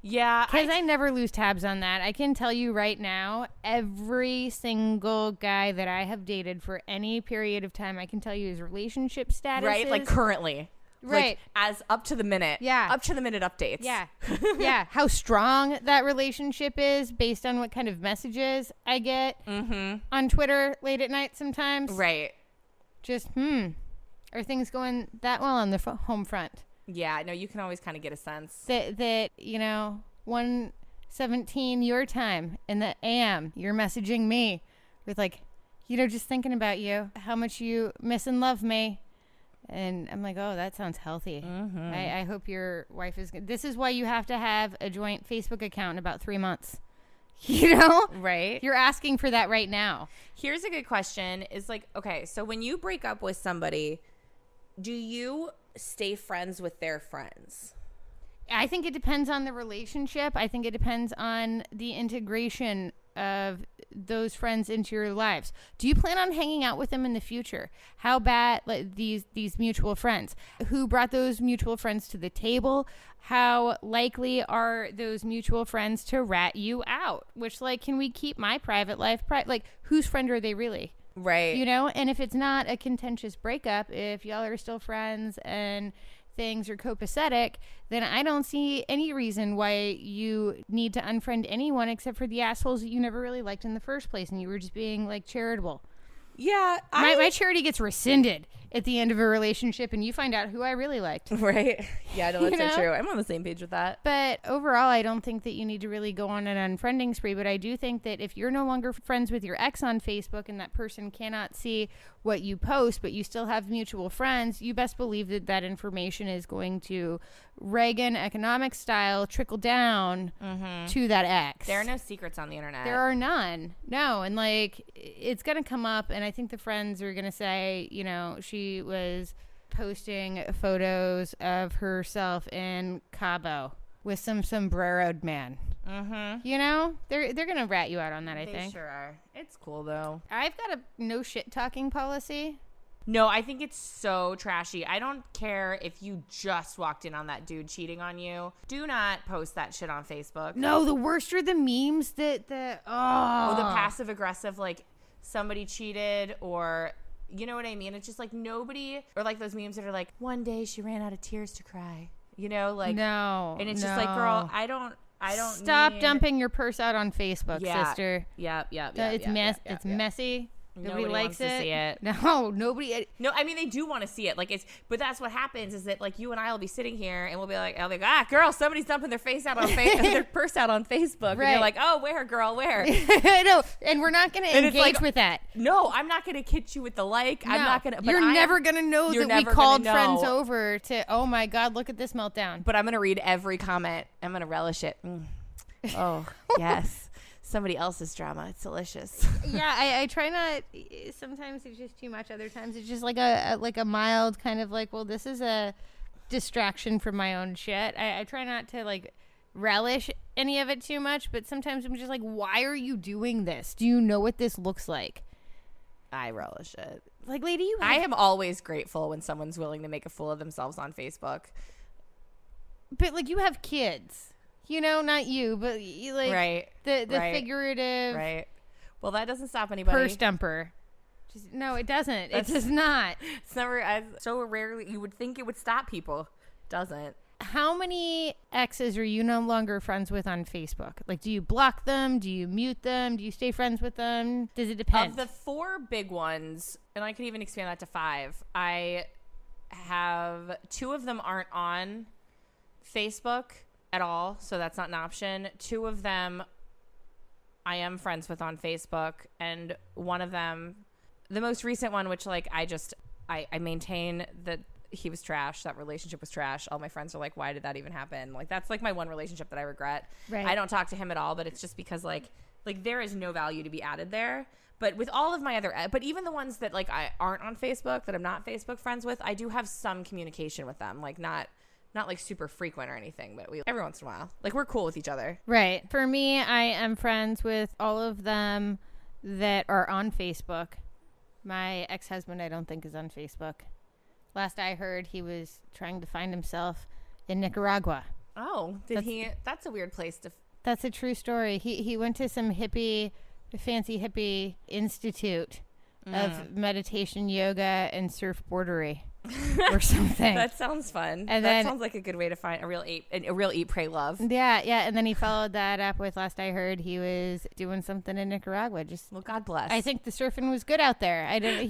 Yeah. Because I never lose tabs on that. I can tell you right now, every single guy that I have dated for any period of time, I can tell you his relationship status. Right? Like currently. Right. Like, as up to the minute. Yeah. Up to the minute updates. Yeah. Yeah. How strong that relationship is based on what kind of messages I get on Twitter late at night sometimes. Right. Just, are things going that well on the home front? Yeah. No, you can always kind of get a sense. That 1:17 your time in the AM, you're messaging me with like, just thinking about you, how much you miss and love me. And I'm like, oh, that sounds healthy. I hope your wife is good. This is why you have to have a joint Facebook account in about 3 months. Right. You're asking for that right now. Here's a good question is like, okay, so when you break up with somebody, do you stay friends with their friends? I think it depends on the relationship. I think it depends on the integration of those friends into your lives? Do you plan on hanging out with them in the future? How bad, like these mutual friends? Who brought those mutual friends to the table? How likely are those mutual friends to rat you out? Which, like, can we keep my private life private? Like, whose friend are they really? Right. You know, and if it's not a contentious breakup, if y'all are still friends and things are copacetic, then I don't see any reason why you need to unfriend anyone except for the assholes that you never really liked in the first place and you were just being like charitable. Yeah. My charity gets rescinded at the end of a relationship and you find out who I really liked. Right. Yeah, no, that's You know? so true. I'm on the same page with that. But overall, I don't think that you need to really go on an unfriending spree. But I do think that if you're no longer friends with your ex on Facebook and that person cannot see what you post, but you still have mutual friends, you best believe that that information is going to Reagan economic style trickle down to that ex. There are no secrets on the internet. There are none. No. And like, it's going to come up. And I think the friends are going to say, you know, she was posting photos of herself in Cabo with some sombreroed man. You know, they're gonna rat you out on that. I think they sure are. It's cool though. I've got a no shit talking policy. No, I think it's so trashy. I don't care if you just walked in on that dude cheating on you. Do not post that shit on Facebook. No, the worst are the memes that the passive aggressive, like somebody cheated, or you know what I mean? It's just like nobody, or like those memes that are like, one day she ran out of tears to cry. You know, like no, and it's just like, girl, I don't stop need... dumping your purse out on Facebook, sister. Yeah. It's messy. Nobody likes wants to see it. No, nobody. No, I mean they do want to see it. Like but that's what happens is that like you and I will be sitting here and we'll be like, girl, somebody's dumping their face out on their purse out on Facebook, right. And you're like, oh, where, girl, where? No, and we're not going to engage with that. No, I'm not going to hit you with the like. No, I'm not going to. You're never going to know that we called friends over to. Oh my God, look at this meltdown. But I'm going to read every comment. I'm going to relish it. Oh yes. Somebody else's drama. It's delicious. Yeah, I try not. Sometimes it's just too much. Other times it's just like a mild kind of like, well, this is a distraction from my own shit. I try not to like relish any of it too much, but sometimes I'm just like, why are you doing this? Do you know what this looks like? I relish it. Like, lady, I am always grateful when someone's willing to make a fool of themselves on Facebook. But like, you have kids. You know, not you, but you, like right. the figurative. Right. Well, that doesn't stop anybody. Purse dumper. No, it doesn't. It does not. It's never so rarely. You would think it would stop people. Doesn't. How many exes are you no longer friends with on Facebook? Like, do you block them? Do you mute them? Do you stay friends with them? Does it depend? Of the 4 big ones, and I could even expand that to 5, I have 2 of them aren't on Facebook at all, so that's not an option. 2 of them I am friends with on Facebook, and one of them, the most recent one, which like I maintain that he was trash, that relationship was trash. All my friends are like, why did that even happen? Like that's like my one relationship that I regret. Right. I don't talk to him at all, but it's just because like there is no value to be added there. But with all of my other, but even the ones that like I aren't on Facebook, that I'm not Facebook friends with, I do have some communication with them, like not like super frequent or anything, but we every once in a while, like we're cool with each other. Right. For me, I am friends with all of them that are on Facebook. My ex-husband, I don't think, is on Facebook. Last I heard, he was trying to find himself in Nicaragua. Oh, that's a weird place to. That's a true story. He went to some fancy hippie institute of meditation, yoga, and surfboardery. Or something. That sounds fun. And that sounds like a good way to find a real eat, pray, love. Yeah. And then he followed that up with, last I heard, he was doing something in Nicaragua. Well, God bless. I think the surfing was good out there. I don't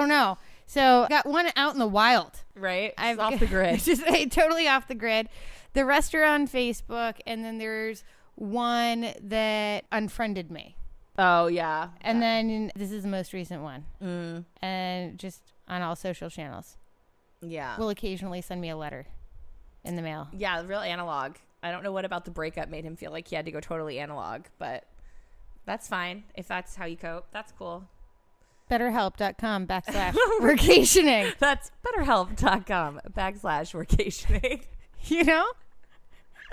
know. So got one out in the wild. Right. Off the grid. Just totally off the grid. The rest are on Facebook, and then there's one that unfriended me. Oh yeah. And then this is the most recent one. And just on all social channels. Yeah. Will occasionally send me a letter in the mail. Yeah, real analog. I don't know what about the breakup made him feel like he had to go totally analog, but that's fine. If that's how you cope, that's cool. BetterHelp.com/workationing. That's BetterHelp.com/workationing. You know?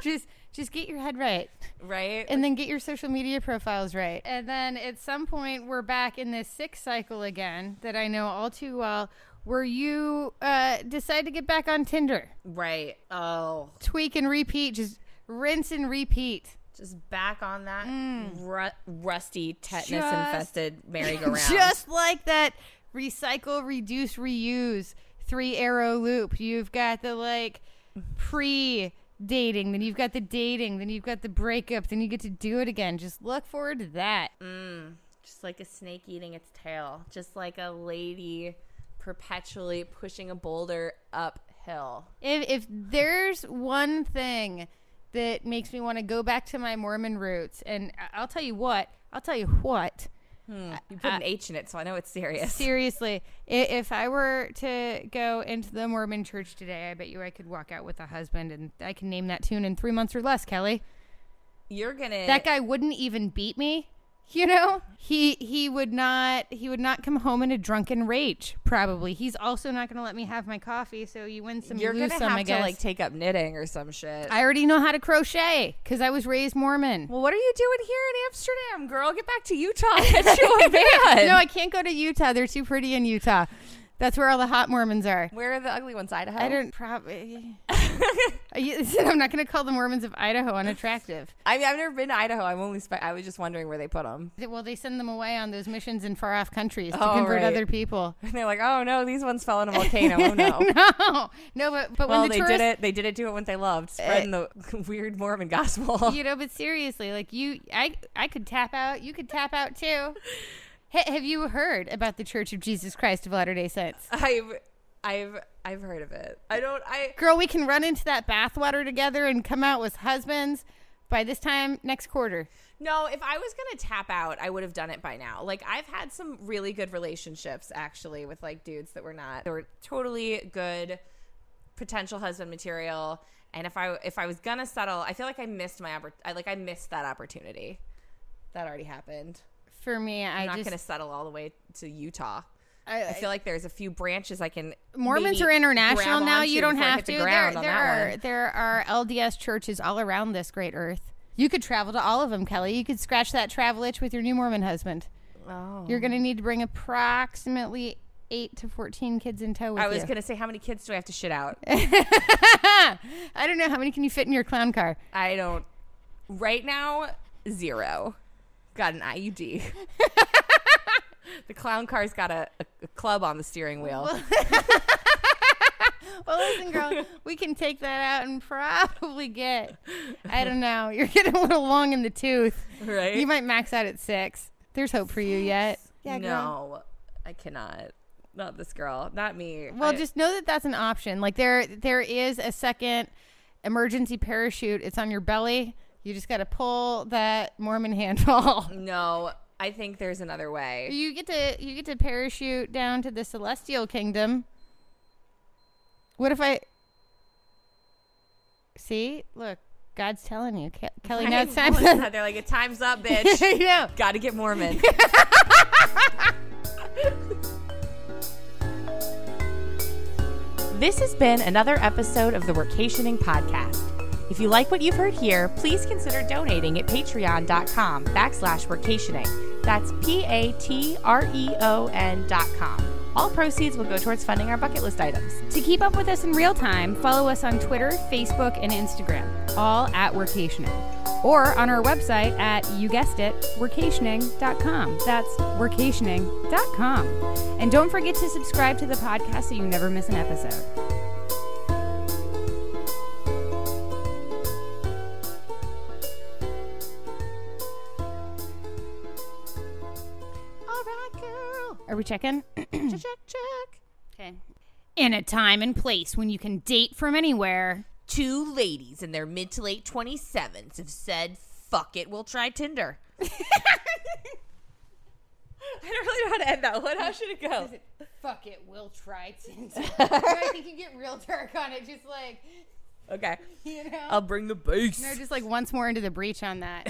Just Just get your head right. Right. And then get your social media profiles right. And then at some point, we're back in this sick cycle again that I know all too well, where you decide to get back on Tinder. Right. Oh. Tweak and repeat. Just rinse and repeat. Just back on that rusty, tetanus-infested merry-go-round. Just like that recycle, reduce, reuse 3-arrow loop. You've got the, like, pre-dating, then you've got the dating, then you've got the breakup, then you get to do it again. Just look forward to that. Just like a snake eating its tail. Just like a lady perpetually pushing a boulder uphill. If there's one thing that makes me want to go back to my Mormon roots, and I'll tell you what. You put an H in it, so I know it's serious. Seriously, if I were to go into the Mormon church today, I bet you I could walk out with a husband, and I can name that tune in 3 months or less, Kelly. That guy wouldn't even beat me. You know, he would not come home in a drunken rage. Probably. He's also not going to let me have my coffee. So you win some, you're you lose gonna some. have I to guess. like take up knitting or some shit. I already know how to crochet because I was raised Mormon. Well, what are you doing here in Amsterdam, girl? Get back to Utah. Get you a van. No, I can't go to Utah. They're too pretty in Utah. That's where all the hot Mormons are. Where are the ugly ones? Idaho? I don't probably. I'm not going to call the Mormons of Idaho unattractive. I've never been to Idaho. I was just wondering where they put them. Well, they send them away on those missions in far off countries to Oh, convert right. other people. And they're like, oh no, these ones fell in a volcano. Oh no. But Well, when the tourists, they did it to it what they loved, spreading the weird Mormon gospel. you know, but seriously, like I could tap out. You could tap out too. Have you heard about the Church of Jesus Christ of Latter-day Saints? I've heard of it. Girl, we can run into that bathwater together and come out with husbands by this time next quarter. No, if I was gonna tap out, I would have done it by now. Like, I've had some really good relationships actually with like dudes that were totally good potential husband material. And if I was gonna settle, I feel like I missed that opportunity. That already happened. For me, I'm not gonna settle all the way to Utah. I feel like there's a few branches I can. Mormons are international now. You don't have to. There are LDS churches all around this great earth. You could travel to all of them, Kelly. You could scratch that travel itch with your new Mormon husband. Oh. You're going to need to bring approximately 8 to 14 kids in tow with you. I was going to say, how many kids do I have to shit out? I don't know. How many can you fit in your clown car? I don't. Right now, 0. Got an IUD. The clown car's got a club on the steering wheel. Well, listen, girl, we can take that out and probably get, I don't know, you're getting a little long in the tooth. Right? You might max out at 6. There's hope for you yet. Yeah, girl. No, I cannot. Not this girl. Not me. Well, just know that that's an option. Like, there is a second emergency parachute. It's on your belly. You just got to pull that Mormon handle. No, I think there's another way. You get to parachute down to the celestial kingdom. What if I see? Look, God's telling you, Kelly. Now it's time. They're like, time's up, bitch. I know. Got to get Mormon. This has been another episode of the Workationing Podcast. If you like what you've heard here, please consider donating at patreon.com/workationing. That's PATREON.com. All proceeds will go towards funding our bucket list items. To keep up with us in real time, follow us on Twitter, Facebook, and Instagram, all at Workationing. Or on our website at, you guessed it, workationing.com. That's workationing.com. And don't forget to subscribe to the podcast so you never miss an episode. Are we checking? Check. Okay. In a time and place when you can date from anywhere. 2 ladies in their mid to late 27s have said, fuck it, we'll try Tinder. I don't really know how to end that one. How should it go? Fuck it, we'll try Tinder. I think you get real dark on it. Just like, okay. you know. I'll bring the bass. No, just like once more into the breach on that.